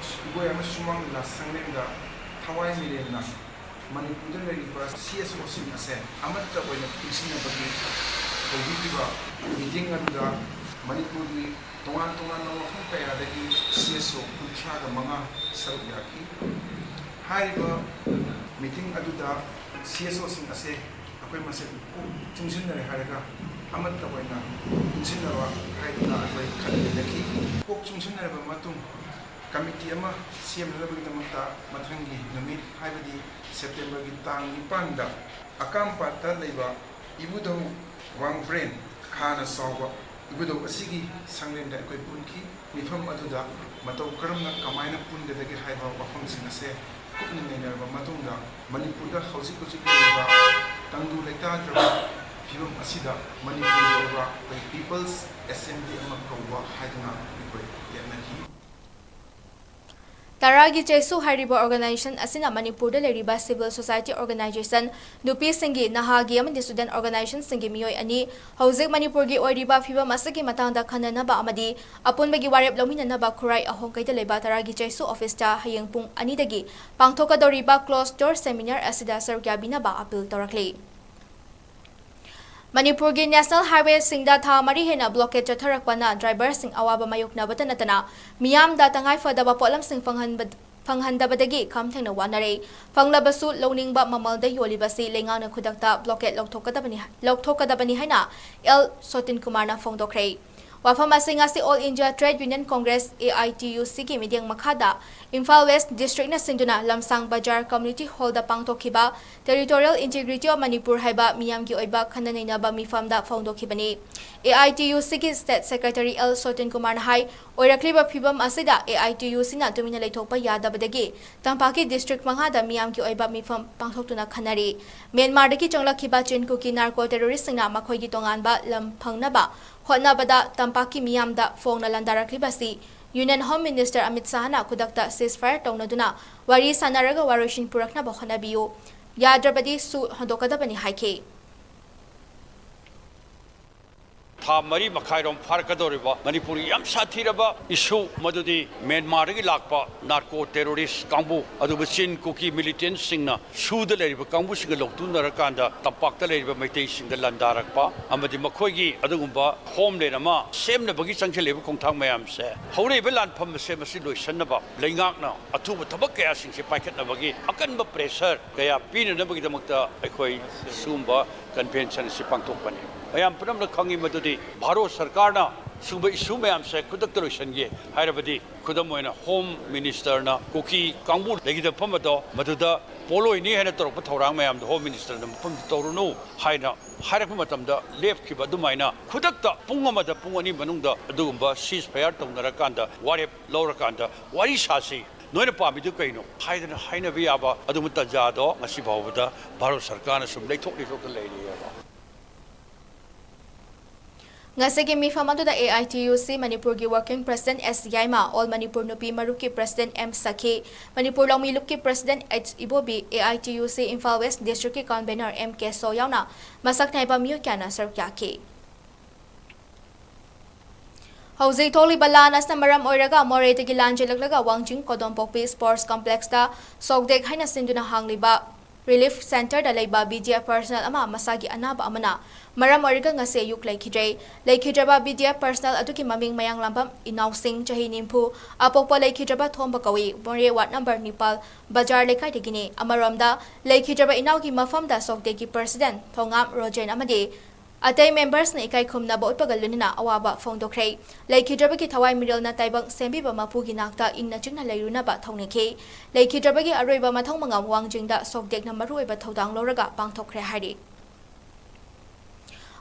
[SPEAKER 14] iboy amasumang la sanglenda Thawai Miral na ꯃꯅꯤꯄꯨꯔꯗ ꯂꯩꯔꯤꯕ CSOꯁꯤꯡ ꯑꯁꯦ ꯑꯃꯠꯇ ꯑꯣꯏꯅ ꯄꯨꯟꯁꯤꯟꯅꯕꯒꯤ ꯇꯧꯕꯤꯈꯤꯕ meeting ꯑꯗꯨꯗ ꯃꯅꯤꯄꯨꯔꯒꯤ ꯇꯣꯉꯥꯟ ꯇꯣꯉꯥꯟꯕ ꯃꯐꯝ ꯀꯌꯥꯗꯒꯤ CSO 35 ꯁꯔꯨꯛ ꯌꯥꯈꯤ꯫ ꯍꯥꯏꯔꯤꯕ ꯃꯤꯇꯤꯡ ꯑꯗꯨꯗ CSOꯁꯤꯡ ꯑꯁꯦ ꯑꯩꯈꯣꯏ ꯃꯁꯦꯟ ꯆꯨꯡꯁꯤꯟꯅꯔꯦ ꯍꯥꯏꯔꯒ ꯑꯃꯠꯇ ꯑꯣꯏꯅ ꯄꯨꯟꯁꯤꯟꯅꯕ ꯍꯥꯏꯗꯨꯅ ꯑꯩꯈꯣꯏ ꯈꯟꯅꯈꯤ꯫ ꯀꯣꯛ ꯆꯨꯡꯁꯤꯟꯅꯔꯕ ꯃꯇꯨꯡ ꯀꯃꯤꯇꯤ ꯑꯃ ꯁꯦꯝꯅꯕꯒꯤꯗꯃꯛꯇ ꯃꯊꯪꯒꯤ ꯅꯨꯃꯤꯠ ꯍꯥꯏꯕꯗꯤ ꯁꯦꯞꯇꯦꯝꯕꯔꯒꯤ ꯇꯥꯡ 9ꯗ ꯑꯀꯥꯝꯄꯥꯠꯇ ꯂꯩꯕ ꯏꯕꯨꯙꯧ ꯋꯥꯡꯕ꯭ꯔꯦꯟ ꯈꯥꯅ ꯆꯥꯎꯕ ꯏꯕꯨꯙꯧ ꯑꯁꯤꯒꯤ ꯁꯪꯂꯦꯟꯗ ꯑꯩꯈꯣꯏ ꯄꯨꯟꯈꯤ꯫ ꯃꯤꯐꯝ ꯑꯗꯨꯗ ꯃꯇꯧ ꯀꯔꯝꯅ ꯀꯃꯥꯏꯅ ꯄꯨꯟꯒꯗꯒꯦ ꯍꯥꯏꯕ ꯋꯥꯐꯝꯁꯤꯡ ꯑꯁꯦ ꯀꯨꯞꯅ ꯅꯩꯅꯔꯕ ꯃꯇꯨꯡꯗ ꯃꯅꯤꯄꯨꯔꯗ ꯍꯧꯖꯤꯛ ꯂꯩꯔꯤꯕ ꯇꯪꯗꯨ ꯂꯩꯇꯥꯗ꯭ꯔꯕ ꯐꯤꯕꯝ ꯑꯁꯤꯗ ꯃꯅꯤꯄꯨꯔꯒꯤ ꯑꯣꯏꯕ ꯑꯩꯈꯣꯏ ꯄꯤꯄꯜꯁ ꯑꯦꯁꯦꯝꯕ꯭ꯂꯤ ꯑꯃ ꯀꯧꯕ ꯍꯥꯏꯗꯨꯅ ꯑꯩꯈꯣꯏ ꯌꯦꯠꯅꯈꯤ꯫
[SPEAKER 1] ꯇꯔꯥꯒꯤ ꯆꯩꯁꯨ ꯍꯥꯏꯔꯤꯕ ꯑꯣꯔꯒꯅꯥꯏꯖꯦꯁꯟ ꯑꯁꯤꯅ ꯃꯅꯤꯄꯨꯔꯗ ꯂꯩꯔꯤꯕ ꯁꯤꯚꯤꯜ ꯁꯣꯁꯥꯏꯇꯤ ꯑꯣꯔꯒꯅꯥꯏꯖꯦꯁꯟ, ꯅꯨꯄꯤꯁꯤꯡꯒꯤ, ꯅꯍꯥꯒꯤ ꯑꯃꯗꯤ ꯁ꯭ꯇꯨꯗꯦꯟꯠ ꯑꯣꯔꯒꯅꯥꯏꯖꯦꯁꯟꯁꯤꯡꯒꯤ ꯃꯤꯑꯣꯏ 2 ꯍꯧꯖꯤꯛ ꯃꯅꯤꯄꯨꯔꯒꯤ ꯑꯣꯏꯔꯤꯕ ꯐꯤꯕꯝ ꯑꯁꯤꯒꯤ ꯃꯇꯥꯡꯗ ꯈꯟꯅꯅꯕ ꯑꯃꯗꯤ ꯑꯄꯨꯟꯕꯒꯤ ꯋꯥꯔꯦꯞ ꯂꯧꯃꯤꯟꯅꯅꯕ ꯈꯨꯔꯥꯏ-ꯑꯍꯣꯡꯀꯩꯗ ꯂꯩꯕ ꯇꯔꯥꯒꯤ ꯆꯩꯁꯨ ꯑꯣꯐꯤꯁꯇ ꯍꯌꯦꯡ ꯄꯨꯡ 2ꯗꯒꯤ ꯄꯥꯡꯊꯣꯛꯀꯗꯧꯔꯤꯕ ꯀ꯭ꯂꯣꯖ ꯗꯣꯔ ꯁꯦꯃꯤꯅꯥꯔ ꯑꯁꯤꯗ ꯁꯔꯨꯛ ꯌꯥꯕꯤꯅꯕ ꯑꯄꯤꯜ ꯇꯧꯔꯛꯂꯤ꯫ ꯃꯅꯤꯄꯨꯔꯒꯤ ꯅꯦꯁꯅꯦꯜ ꯍꯥꯏꯋꯦꯁꯤꯡꯗ ꯊꯥ 4 ꯍꯦꯟꯅ ꯕ꯭ꯂꯣꯀꯦꯠ ꯆꯠꯊꯔꯛꯄꯅ ꯗ꯭ꯔꯥꯏꯚꯔꯁꯤꯡ ꯑꯋꯥꯕ ꯃꯥꯌꯣꯛꯅꯕꯇ ꯅꯠꯇꯅ ꯃꯤꯌꯥꯝꯗ ꯇꯉꯥꯏꯐꯗꯕ ꯄꯣꯠꯂꯝꯁꯤꯡ ꯐꯪꯍꯟꯗꯕꯗꯒꯤ ꯈꯝ ꯊꯦꯡꯅ ꯋꯥꯅꯔꯦ꯫ ꯐꯪꯂꯕꯁꯨ ꯂꯧꯅꯤꯡꯕ ꯃꯃꯜꯗ ꯌꯣꯜꯂꯤꯕꯁꯤ ꯂꯩꯉꯥꯛꯅ ꯈꯨꯗꯛꯇ ꯕ꯭ꯂꯣꯀꯦꯠ ꯂꯧꯊꯣꯛꯀꯗꯕꯅꯤ ꯍꯥꯏꯅ 𝐿 ꯁꯣꯇꯤꯟꯀꯨꯃꯥꯔꯅ ꯐꯣꯡꯗꯣꯛꯈ꯭ꯔꯦ꯫ ꯋꯥꯐꯝ ꯑꯁꯤ ꯉꯁꯤ all India trade union congress (AITUCꯒꯤ) ꯃꯤꯠꯌꯦꯡ ꯃꯈꯥꯗ ꯏꯝꯐꯥꯜ ꯋꯦꯁꯠ ꯗꯤꯁꯇ꯭ꯔꯤꯛꯅ ꯁꯤꯟꯗꯨꯅ ꯂꯝꯁꯥꯡ ꯕꯖꯥꯔ ꯀꯝꯃ꯭ꯌꯨꯅꯤꯇꯤ ꯍꯣꯜꯗ ꯄꯥꯡꯊꯣꯛꯈꯤꯕ ꯇꯦꯔꯤꯇꯣꯔꯤꯌꯦꯜ ꯏꯟꯇꯤꯒ꯭ꯔꯤꯇꯤ ꯑꯣꯐ ꯃꯅꯤꯄꯨꯔ ꯍꯥꯏꯕ ꯃꯤꯌꯥꯝꯒꯤ ꯑꯣꯏꯕ ꯈꯟꯅ ꯅꯩꯅꯕ ꯃꯤꯐꯝꯗ ꯐꯣꯡꯗꯣꯛꯈꯤꯕꯅꯤ꯫ AITUCꯒꯤ ꯁ꯭ꯇꯦꯠ ꯁꯦꯀ꯭ꯔꯦꯇꯔꯤ 𝐿 ꯁꯣꯇꯤꯟꯀꯨꯃꯥꯔꯅ ꯍꯥꯏ ꯑꯣꯏꯔꯛꯂꯤꯕ ꯐꯤꯚꯝ ꯑꯁꯤꯗ AITUCꯅ ꯇꯨꯃꯤꯟꯅ ꯂꯩꯊꯣꯛꯄ ꯌꯥꯗꯕꯗꯒꯤ ꯇꯝꯄꯥꯛꯀꯤ ꯗꯤꯁꯇ꯭ꯔꯤꯛ 5ꯗ ꯃꯤꯌꯥꯝꯒꯤ ꯑꯣꯏꯕ ꯃꯤꯐꯝ ꯄꯥꯡꯊꯣꯛꯇꯨꯅ ꯈꯟꯅꯔꯤ꯫ ꯃ꯭ꯌꯥꯟꯃꯥꯔꯗꯒꯤ ꯆꯪꯂꯛꯈꯤꯕ ꯆꯤꯟ-ꯀꯨꯀꯤ ꯅꯥꯔꯀꯣ ꯇꯦꯔꯣꯔꯤꯁꯁꯤꯡꯅ ꯃꯈꯣꯏꯒꯤ ꯇꯣꯉꯥꯟꯕ ꯂꯝ ꯐꯪꯅꯕ ꯍꯣꯠꯅꯕꯗ ꯇꯝꯄꯥꯛꯀꯤ ꯃꯤꯌꯥꯝꯗ ꯐꯣꯡꯅ ꯂꯥꯟꯗꯥꯔꯛꯂꯤꯕꯁꯤ ꯌꯨꯅꯤꯌꯟ ꯍꯣꯝ ꯃꯤꯅꯤꯁꯇꯔ ꯑꯃꯤꯠ ꯁꯥꯍꯅ ꯈꯨꯗꯛꯇ ꯁꯤꯖꯐꯥꯌꯔ ꯇꯧꯅꯗꯨꯅ ꯋꯥꯔꯤ ꯁꯥꯅꯔꯒ ꯋꯥꯔꯣꯏꯁꯤꯟ ꯄꯨꯔꯛꯅꯕ ꯍꯣꯠꯅꯕꯤꯌꯨ, ꯌꯥꯗ꯭ꯔꯕꯗꯤ ꯁꯨ ꯍꯟꯗꯣꯛꯀꯗꯕꯅꯤ ꯍꯥꯏꯈꯤ꯫
[SPEAKER 15] ꯊꯥ 4 ꯃꯈꯥꯏꯔꯣꯝ ꯐꯥꯔꯛꯀꯗꯧꯔꯤꯕ ꯃꯅꯤꯄꯨꯔꯒꯤ ꯌꯥꯝ ꯁꯥꯊꯤꯔꯕ ꯏꯁꯨ ꯃꯗꯨꯗꯤ ꯃ꯭ꯌꯥꯟꯃꯥꯔꯗꯒꯤ ꯂꯥꯛꯄ ꯅꯥꯔꯀꯣ ꯇꯦꯔꯣꯔꯤꯁ ꯀꯥꯡꯕꯨ ꯑꯗꯨꯒ ꯆꯤꯟ ꯀꯨꯀꯤ ꯃꯤꯂꯤꯇꯦꯟꯠꯁꯤꯡꯅ ꯁꯨꯗ ꯂꯩꯔꯤꯕ ꯀꯥꯡꯕꯨꯁꯤꯡꯒ ꯂꯧꯇꯨꯅꯔꯀꯥꯟꯗ ꯇꯝꯄꯥꯛꯇ ꯂꯩꯔꯤꯕ ꯃꯩꯇꯩꯁꯤꯡꯗ ꯂꯥꯟꯗꯥꯔꯛꯄ ꯑꯃꯗꯤ ꯃꯈꯣꯏꯒꯤ ꯑꯗꯨꯒꯨꯝꯕ ꯍꯣꯝꯂꯦꯟ ꯑꯃ ꯁꯦꯝꯅꯕꯒꯤ ꯆꯪꯁꯤꯜꯂꯤꯕ ꯈꯣꯡꯊꯥꯡ ꯃꯌꯥꯝꯁꯦ ꯍꯧꯔꯛꯏꯕ ꯂꯥꯟꯐꯝ ꯑꯁꯦ ꯃꯁꯤ ꯂꯣꯏꯁꯤꯟꯅꯕ ꯂꯩꯉꯥꯛꯅ ꯑꯊꯨꯕ ꯊꯕꯛ ꯀꯌꯥꯁꯤꯡꯁꯦ ꯄꯥꯏꯈꯠꯅꯕꯒꯤ ꯑꯀꯟꯕ ꯄ꯭ꯔꯦꯁꯔ ꯀꯌా ꯄꯤꯅꯅꯕꯒꯤꯗꯃꯛꯇ ꯑꯩꯈꯣꯏ ꯁꯤꯒꯨꯝꯕ ꯀꯟꯚꯦꯟꯁꯟ ꯑꯁꯤ ꯄꯥꯡꯊꯣꯛꯄꯅꯤ꯫ ꯃꯌꯥꯝ ꯄꯨꯝꯅꯃꯛꯅ ꯈꯪꯉꯤ ꯃꯗꯨꯗꯤ ꯚꯥꯔꯠ ꯁꯔꯀꯥꯔꯅ ꯁꯤꯒꯨꯝꯕ ꯏꯁꯨ ꯃꯌꯥꯝꯁꯦ ꯈꯨꯗꯛꯇ ꯂꯣꯏꯁꯤꯟꯒꯦ ꯍꯥꯏꯔꯕꯗꯤ ꯈꯨꯗꯝ ꯑꯣꯏꯅ ꯍꯣꯝ ꯃꯤꯅꯤꯁꯇꯔꯅ ꯀꯨꯀꯤ ꯀꯥꯡꯕꯨ ꯂꯩꯒꯗꯕ ꯃꯐꯝ ꯑꯗꯣ ꯃꯗꯨꯗ ꯄꯣꯂꯣꯏꯅꯤ ꯍꯥꯏꯅ ꯇꯧꯔꯛꯄ ꯊꯧꯔꯥꯡ ꯃꯌꯥꯝꯗꯣ ꯍꯣꯝ ꯃꯤꯅꯤꯁꯇꯔꯅ ꯃꯐꯝꯗ ꯇꯧꯔꯨꯅꯨ ꯍꯥꯏꯅ ꯍꯥꯏꯔꯛꯄ ꯃꯇꯝꯗ ꯂꯦꯞꯈꯤꯕ ꯑꯗꯨꯃꯥꯏꯅ ꯈꯨꯗꯛꯇ ꯄꯨꯡ ꯑꯃꯗ ꯄꯨꯡ 2 ꯃꯅꯨꯡꯗ ꯑꯗꯨꯒꯨꯝꯕ ꯁꯤꯖꯐꯥꯌꯔ ꯇꯧꯅꯔꯀꯥꯟꯗ ꯋꯥꯔꯦꯞ ꯂꯧꯔꯀꯥꯟꯗ ꯋꯥꯔꯤ ꯁꯥꯁꯤ ꯅꯣꯏꯅ ꯄꯥꯝꯃꯤꯗꯨ ꯀꯩꯅꯣ ꯍꯥꯏꯗꯅ ꯍꯥꯏꯅꯕ ꯌꯥꯕ ꯑꯗꯨꯒꯨꯝꯕ ꯇꯥꯟꯖꯥꯗꯣ ꯉꯁꯤ ꯐꯥꯎꯕꯗ ꯚꯥꯔꯠ ꯁꯔꯀꯥꯔꯅ ꯁꯨꯝ ꯂꯩꯊꯣꯛꯇ ꯂꯩꯔꯤꯑꯕ꯫
[SPEAKER 1] ꯉꯁꯤꯒꯤ ꯃꯤꯐꯝ ꯑꯗꯨꯗ AITUC ꯃꯅꯤꯄꯨꯔꯒꯤ ꯋꯥꯔꯀꯤꯡ ꯄ꯭ꯔꯦꯁꯤꯗꯦꯟꯠ S.ꯌꯥꯏꯃ, ꯑꯣꯜ ꯃꯅꯤꯄꯨꯔ ꯅꯨꯄꯤ ꯃꯔꯨꯞꯀꯤ ꯄ꯭ꯔꯦꯁꯤꯗꯦꯟꯠ M. ꯁꯈꯤ, ꯃꯅꯤꯄꯨꯔ ꯂꯧꯃꯤ ꯂꯨꯞꯀꯤ president H. Ibobi, AITUC Imphal west ꯗꯤꯁꯇ꯭ꯔꯤꯛꯀꯤ ꯀꯟꯚꯦꯅꯔ M. ꯀꯦꯁꯣ ꯌꯥꯎꯅ ꯃꯁꯛ ꯅꯥꯏꯕ ꯃꯤꯑꯣꯏ ꯀꯌꯥꯅ ꯁꯔꯨꯛ ꯌꯥꯈꯤ꯫ ꯍꯧꯖꯤꯛ ꯊꯣꯛꯂꯤꯕ ꯂꯥꯟ ꯑꯁꯤꯅ ꯃꯔꯝ ꯑꯣꯏꯔꯒ ꯃꯣꯔꯦꯗꯒꯤ ꯂꯥꯟꯖꯦꯜꯂꯛꯂꯒ ꯋꯥꯡꯖꯤꯡ ꯀꯣꯗꯣꯝꯄꯣꯛꯄꯤ ꯁ꯭ꯄꯣꯔꯠꯁ ꯀꯝꯄ꯭ꯂꯦꯛꯁꯇ ꯁꯣꯛꯗꯦꯛ ꯍꯥꯏꯅ ꯁꯤꯟꯗꯨꯅ ꯍꯥꯡꯂꯤꯕ ꯔꯤꯂꯤꯐ ꯁꯦꯟꯇꯔꯗ ꯂꯩꯕ BDF ꯄꯔꯁꯅꯦꯜ ꯑꯃ ꯃꯁꯥꯒꯤ ꯑꯅꯥꯕ ꯑꯃꯅ ꯃꯔꯝ ꯑꯣꯏꯔꯒ ꯉꯁꯤ ꯑꯌꯨꯛ ꯂꯩꯈꯤꯗ꯭ꯔꯦ꯫ ꯂꯩꯈꯤꯗ꯭ꯔꯕ BDF ꯄꯔꯁꯅꯦꯜ ꯑꯗꯨꯒꯤ ꯃꯃꯤꯡ ꯃꯌꯥꯡꯂꯥꯝꯕꯝ ꯏꯅꯥꯎꯁꯤꯡ, ꯆꯍꯤ 90, ꯑꯄꯣꯛꯄ ꯂꯩꯈꯤꯗ꯭ꯔꯕ ꯊꯣꯝꯕ ꯀꯧꯏ, ꯃꯣꯔꯦ ꯋꯥꯔꯗ ꯅꯝꯕꯔ 9 ꯕꯖꯥꯔ ꯂꯩꯀꯥꯏꯗꯒꯤꯅꯤ꯫ ꯑꯃꯔꯣꯝꯗ ꯂꯩꯈꯤꯗ꯭ꯔꯕ ꯏꯅꯥꯎꯒꯤ ꯃꯐꯝꯗ ꯁꯣꯛꯗꯦꯛꯀꯤ ꯄꯔꯁꯤꯗꯦꯟꯠ ꯊꯣꯉꯥꯝ ꯔꯣꯖꯦꯟ ꯑꯃꯗꯤ ꯑꯇꯩ ꯃꯦꯝꯕꯔꯁꯅ ꯏꯀꯥꯏ ꯈꯨꯝꯅꯕ ꯎꯠꯄꯒ ꯂꯣꯏꯅꯅ ꯑꯋꯥꯕ ꯐꯣꯡꯗꯣꯛꯈ꯭ꯔꯦ꯫ ꯂꯩꯈꯤꯗ꯭ꯔꯕꯒꯤ ꯊꯋꯥꯏ ꯃꯤꯔꯦꯜꯅ ꯇꯥꯏꯕꯪ ꯁꯦꯝꯕꯤꯕ ꯃꯄꯨꯒꯤ ꯅꯥꯛꯇ ꯏꯪꯅ ꯆꯤꯛꯅ ꯂꯩꯔꯨꯅꯕ ꯊꯧꯅꯤꯈꯤ꯫ ꯂꯩꯈꯤꯗ꯭ꯔꯕꯒꯤ ꯑꯔꯣꯏꯕ ꯃꯊꯧ ꯃꯉꯝ ꯋꯥꯡꯖꯤꯡꯗ ꯁꯣꯛꯗꯦꯛꯅ ꯃꯔꯨꯑꯣꯏꯕ ꯊꯧꯗꯥꯡ ꯂꯧꯔꯒ ꯄꯥꯡꯊꯣꯛꯈ꯭ꯔꯦ ꯍꯥꯏꯔꯤ꯫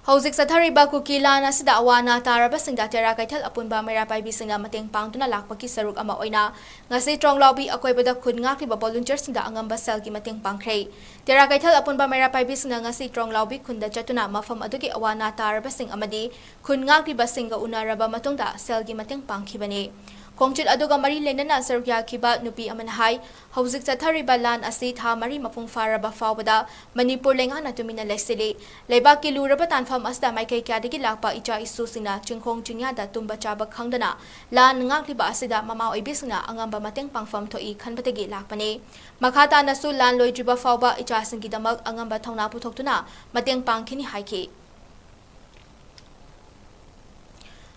[SPEAKER 1] ꯍꯧꯖꯤꯛ ꯆꯠꯊꯔꯤꯕ ꯀꯨꯀꯤ ꯂꯥꯟ ꯑꯁꯤꯗ ꯑꯋꯥ ꯑꯅꯥ ꯇꯥꯔꯕꯁꯤꯡꯗ ꯇꯦꯔꯥ ꯀꯩꯊꯦꯜ ꯑꯄꯨꯟꯕ ꯃꯩꯔꯥ ꯄꯥꯏꯕꯤꯁꯤꯡꯅ ꯃꯇꯦꯡ ꯄꯥꯡꯗꯨꯅ ꯂꯥꯛꯄꯒꯤ ꯁꯔꯨꯛ ꯑꯃ ꯑꯣꯏꯅ ꯉꯁꯤ ꯇ꯭ꯔꯣꯡꯂꯥꯎꯕꯤ ꯑꯀꯣꯏꯕꯗ ꯈꯨꯟ ꯉꯥꯛꯂꯤꯕ ꯚꯣꯂꯨꯟꯇꯤꯌꯔꯁꯤꯡꯗ ꯑꯉꯝꯕ ꯁꯦꯜꯒꯤ ꯃꯇꯦꯡ ꯄꯥꯡꯈ꯭ꯔꯦ꯫ ꯇꯦꯔꯥ ꯀꯩꯊꯦꯜ ꯑꯄꯨꯟꯕ ꯃꯩꯔꯥ ꯄꯥꯏꯕꯤꯁꯤꯡꯅ ꯉꯁꯤ ꯇ꯭ꯔꯣꯡꯂꯥꯎꯕꯤ ꯈꯨꯟꯗ ꯆꯠꯇꯨꯅ ꯃꯐꯝ ꯑꯗꯨꯒꯤ ꯑꯋꯥ ꯑꯅꯥ ꯇꯥꯔꯕꯁꯤꯡ ꯑꯃꯗꯤ ꯈꯨꯟ ꯉꯥꯛꯂꯤꯕꯁꯤꯡꯒ ꯎꯅꯔꯕ ꯃꯇꯨꯡꯗ ꯁꯦꯜꯒꯤ ꯃꯇꯦꯡ ꯄꯥꯡꯈꯤꯕꯅꯤ꯫ Khongchit aduga mari lenana saruk yakhiba nupi amana hai hauzik chathariba lan asi tha mari mapung faraba fawbada Manipur lengana tumina lesili leibak ki luraba tanfam asda maikai kyadagi lakpa icha isu sina chingkhong chingya da tumba chaba khangdana lan ngakliba asida mama oibisna angamba mateng pangfam thoi khanbatagi lakpani makhata nasu lan loijiba fawba icha singi damak angamba thongna puthokuna mateng pangkhini haiki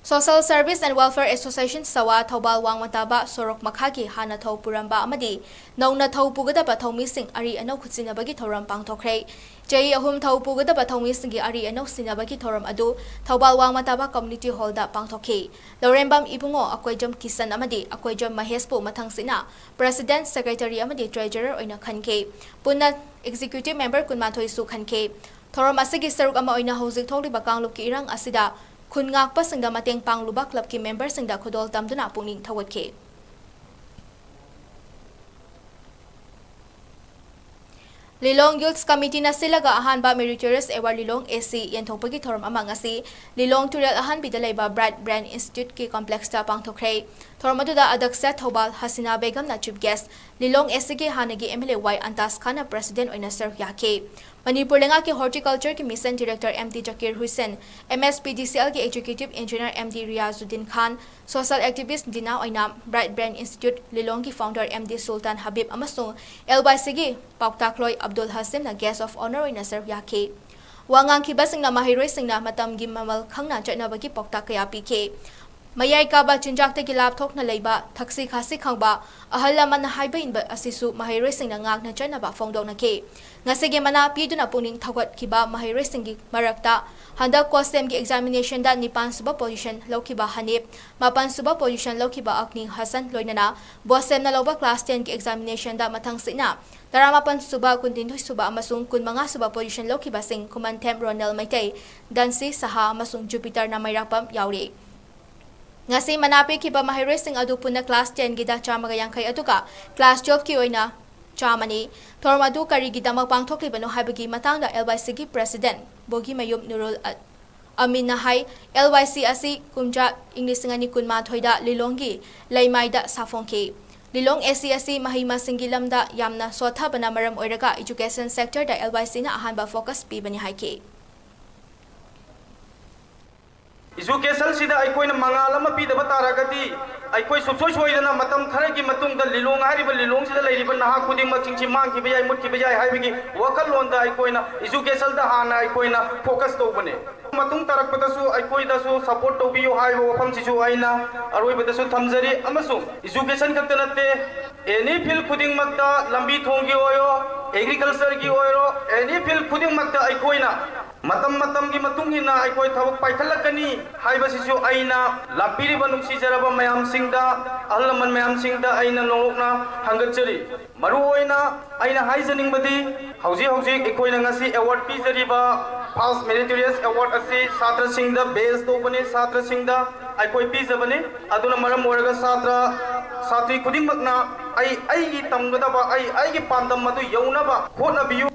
[SPEAKER 1] Social Service and Welfare Association Sawa Thobal Wangmataba Sorok Makhagi Hana Thau Puramba Amadi Nauna Thau Pugadaba Thomi Sing Ari Ano Kutsinabagi Thoram Pangtokre Jai Ahum Thau Pugadaba Thomi Singi Ari Ano Sinabagi Thoram Adu Thobal Wangmataba Community Hall da Pangtoke Lorembam Ibungo 𝐶𝐲𝐻 Kisan Amadi 𝐶𝐲𝐻 Mahespo Mathang Sina President Secretary Amadi Treasurer Oina Khanke Punna Executive Member Kunmathoi Su Khanke Thoram Asigi Saruk Ama Oina Hauzik Tholiba Kanglup Ki Irang Asida Kun ngak pa singda mateng pangluba club ki member singda khodol tamduna pungning thawatke Lilong Youth Committee na silaga ahanba Meritorious Award Lilong SC yenthopagi thoram amang asi Lilong Turel ahan bidalaiba Bright Brand Institute ki complex ta pangthokre thoram aduda Adaksha Thobal Hasina Begum na chief guest Lilong SC ki hanagi MLA Y Antas Khana president oina serve yake Manipur lenga ki horticulture ki mission director MD Zakir Hussain MSPDCL ki executive engineer MD Riazuddin Khan social activist Dina oina Bright Brand Institute Lilong ki founder MD Sultan Habib amasung LYC gi Pauktakloi Abdul Hasim na guest of honor oina serve yake wangang ki basing na mahiroi sing na matam gi mamal khangna chatnabagi paukta kaya pike Mayai kaba chinjak te gilap thok na leiba thaksi khasi khangba ahalla man haiba inba asisu mahiroi sing na ngak na chana ba fongdong na ke ngasige mana piduna puning thawat kiba mahiroi sing gi marakta handa costem gi examination da nipan suba position lokiba hanip mapan suba position lokiba akning hasan loinana bosem na loba class 10 gi examination da mathang sina Taramapan suba kundin suba amasung kun mga suba position lokiba sing kumantem Ronel Maitay Dansi Saha amasung Jupiter na mayrakpam yauri Ngasi manapi kiba mahiroi sing adu punna class 10 gida chamaga yangkai aduga class 12 ki oina chamani thormadu kari gida magpangthok libano haibagi matangda LYC gi president Bogi Mayum Nurul Amina hai LYC asi kumja English ngani kunma thoida Lilongi Laimaida Safongki Lilong SC mahima singilamda yamna swatha bana maram oiraga education sector da LYC na ahanba focus pibani haiki
[SPEAKER 16] Education sida aikoina mangalama pidaba taragati aikoi subsoi soidana matam kharagi matungda lilong hariba lilong sida leiriba naha khuding machingchi mangki bayai mutki bayai haibigi wakal londa aikoina education da hana aikoina focus tobane matung tarakpadasu aikoidasu support tobiyo haibo wafam sisu aina aroibadasu thamjari amasung education kaktanate any field khuding makta lambi thongi oyo agriculture gi oyo any field khuding makta aikoina matam gi matungina aikoi thabak paikhalakani haibasisu aina lapiriba nungsi jaraba mayam singda allaman mayam singda aina nongokna hangatchari maru oina aina haijaning badi hauji ekoina ngasi award pijariba first meritorious award asi satra singda base to bane satra singda aikoi pijabane aduna maram oraga satra satri khuding makna ai gi tamgadaba ai gi pandam madu yaunaba hona biyu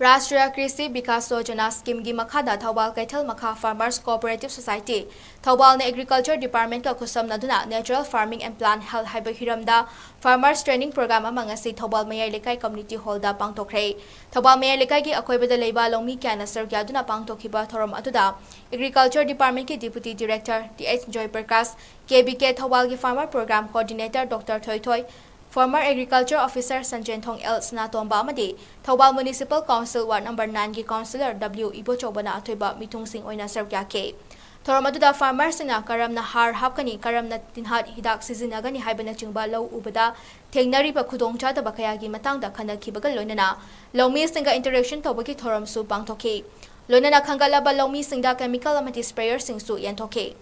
[SPEAKER 1] Rashtriya Krishi Vikas Yojana Scheme gi makhada Thobal Kaithal Makha Farmers Cooperative Society Thobal na Agriculture Department ka khusam naduna Natural Farming and Plant Health haiba hiramda Farmers Training Program amang asi Thobal Mayai Lekai Community Hall da pangtokre Thobal Mayai Lekai gi akoibada leiba longmi kyana sergya duna pangtokhiba thoram atuda Agriculture Department ki Deputy Director TH Joy Prakash KBK Thobal gi Farmer Program Coordinator Dr. Thoi Former Agriculture Officer Sanjen Thong L. Sanatomba Amadi, Thobal Municipal Council Ward No. 9 gi Councillor W. Ibo Chobana Atoiba Mitung Sing Oina Sergyake. Thoramatuda farmers sina karamna har hapkani karamna tinhat hidak sizinagani haibana chingba law ubada thengnariba khudongcha da bakayagi matangda khanakhibaga loinana lawmi singa interaction tobaki thoram su pangthoki loinana khangalaba lawmi singda chemical amati sprayer singsu yanthoki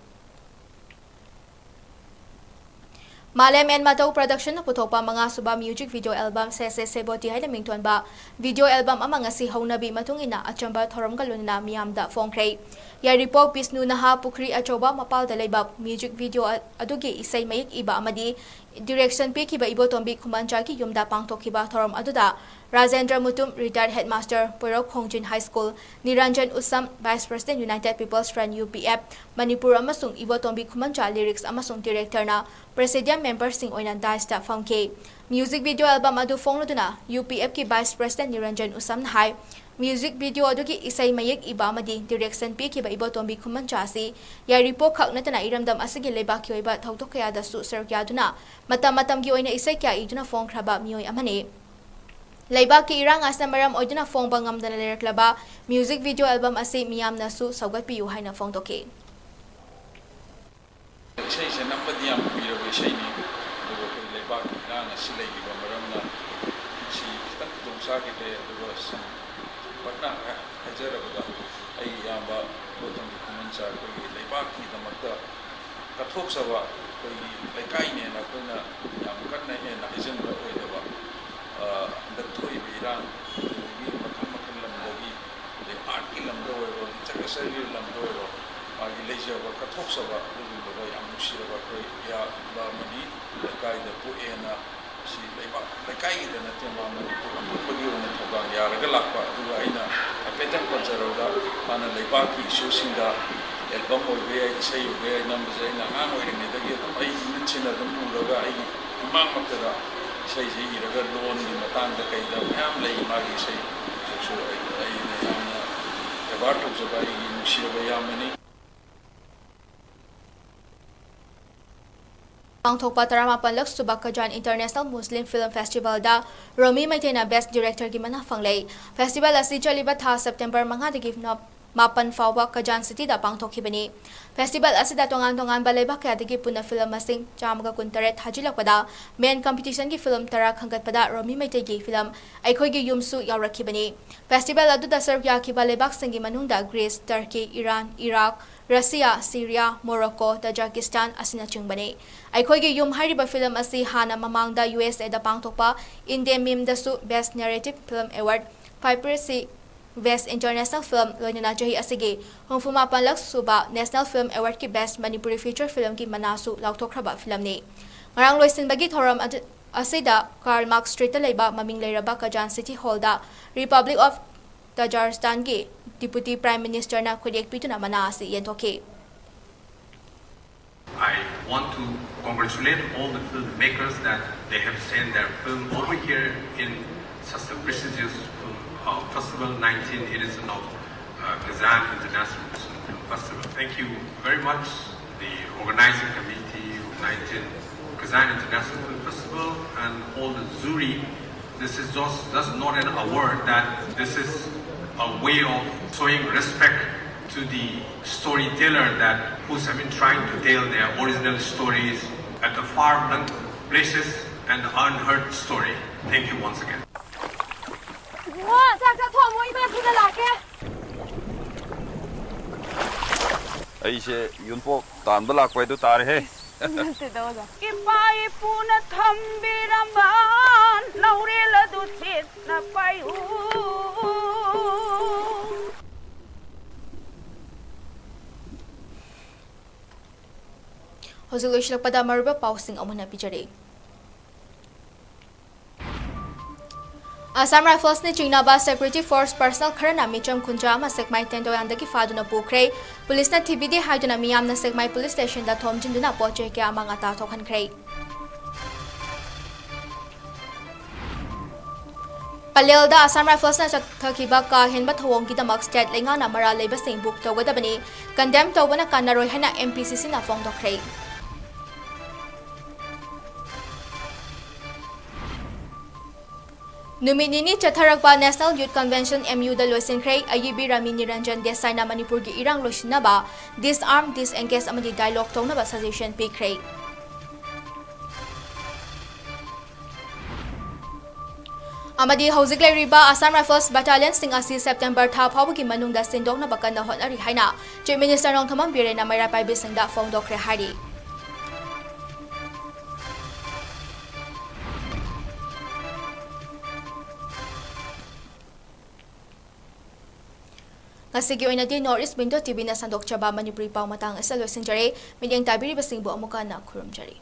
[SPEAKER 1] Malem and Matau production na putopa mga suba music video album 𝐶𝐶𝐶 hai laming tuan ba video album amang si haunabi matungina achamba thoram galuna miyamda phongkrei ya report bisnu naha pukri achoba mapal dalaiba music video adugi isai mayik iba amadi direction pikiba ibotombi khumancha ki yumda pangtokhiba thorom aduda Rajendra Mutum retired headmaster Porok Khongjin High School Niranjan Usam Vice President United People's Front UPF Manipur amasung ibotombi khumancha lyrics amasung director na Presidium member sing oina daista famke music video album adu fongloduna UPF ki Vice President Niranjan Usam hai music video adugi isai mayek ibamadi direction pikiba ibotombi khumancha si yaripo khaknatana iramdam asigi lebaki oiba thautok kaya da su serkyaduna matam gi oina isai kya iduna fongkraba mioi amane Laibaki irang asna maram oiduna fong bangam dana leraklaba music video album ase miyam nasu saugatpiyu haina fongdoke
[SPEAKER 17] Isai se nampadi am pira isai ni dugo ko laibaki irang asilai gi maramna si kitak dongsa ke le dugo san patna hajara bada ai yamba botam gi kumancha ko laibaki damakta kathok sawa ko laikai ne na ko na yam kanna he na hijan ba ko daba Daktoi Birang, the Makamakam Lambogi, the Arki Lamdoero, the Chakasari Lamdoero, Leisure, Katoksava, the Boy Amushira, Ya Bamani, the guy, the Puena, she the guy, the Natamani, Pumagi, and the Togan, Yaragalapa, Duaina, a Petan Panzaroda, and a Lebaki, Shosinda, El Bambo, where I say, where numbers in the Hanoy, and the Gay, mention of the Muraga, Mamaka. Say he read loan in the time that I am laying my say so I about to buy in Shirayamani.
[SPEAKER 1] Pangthokpa taramapan lak Subakajan International Muslim Film Festival da Romi Maitena Best Director gi mana fanglei festival asi chaliba tha September manga de gifna Mapan Fawba Kajan City da pangthokhibani festival asida tongan balaiba kya degi puna film masing chamaga kuntare thajilakpada main competition gi film tara khangatpada Romi Maitei gi film aikhoi gi yumsu yawrakhibani festival adu da serve ya ki balaibak singi manungda Greece Turkey Iran Iraq Russia Syria Morocco Tajikistan asina chungbani aikhoi gi yum hariba film asi hana mamangda USA da pangthokpa Indian meme da su best narrative film award 5% Best International Film loinana jahi asige hongfuma panlak suba National Film Award ki Best Manipuri Feature Film ki manasu lauktokraba film ni ngarang loisin bagi thoram asida Karl Marx Street leiba maming leiraba Kajan City Hall da Republic of Tajikistan ki Deputy Prime Minister na khodiek pituna manasi yentoke
[SPEAKER 18] I want to congratulate all the filmmakers that they have sent their film over here in such a prestigious Festival 19 edition of Kazan International Film Festival. Thank you very much, the organizing committee of 19 Kazan International Film Festival and all the jury. This is just not an award, that this is a way of showing respect to the storyteller that who's been trying to tell their original stories at the far-flung places and the unheard story. Thank you once again.
[SPEAKER 19] Aise yunpo tan bala koi do tar he
[SPEAKER 7] ki pai puna thambiramban laurela du chit na pai hu
[SPEAKER 1] hozulishla pada maruba pausing amuna pijare Assam Rifles ne Chinaba Security Force Personal Kharana Micham Kunjama Sekmai Tendoyandaki Faduna Pukre Police na TBD Haiduna Miyam na Sekmai Police Station da Thomjinduna Poche ke amang ata thokan khrei Palel da Assam Rifles na Thakiba ka henba thawong gidamak state lenga na mara leiba sing book togadabani condemn tobana kanaroi hana MPCC na fong dokhrei Numinini Chatharakpa National Youth Convention MU da loisinkrei ayibi Rami Niranjan Desai na Manipur gi irang loisinaba disarm disengage amadi dialogue tongnaba suggestion pikrei Amadi hauzik leiriba Assam Rifles Battalion sing asi September tha phawgi manungda sindokna bakana honari haina Chief Minister Nong Thamam Bire na Maira Pai Bisingda phone dokre hari Ngasigi oinadi Northeast Window TV na sandok chaba Manipuri pau matang asalo singjare midyang tabiri basingbo amuka na khurumjari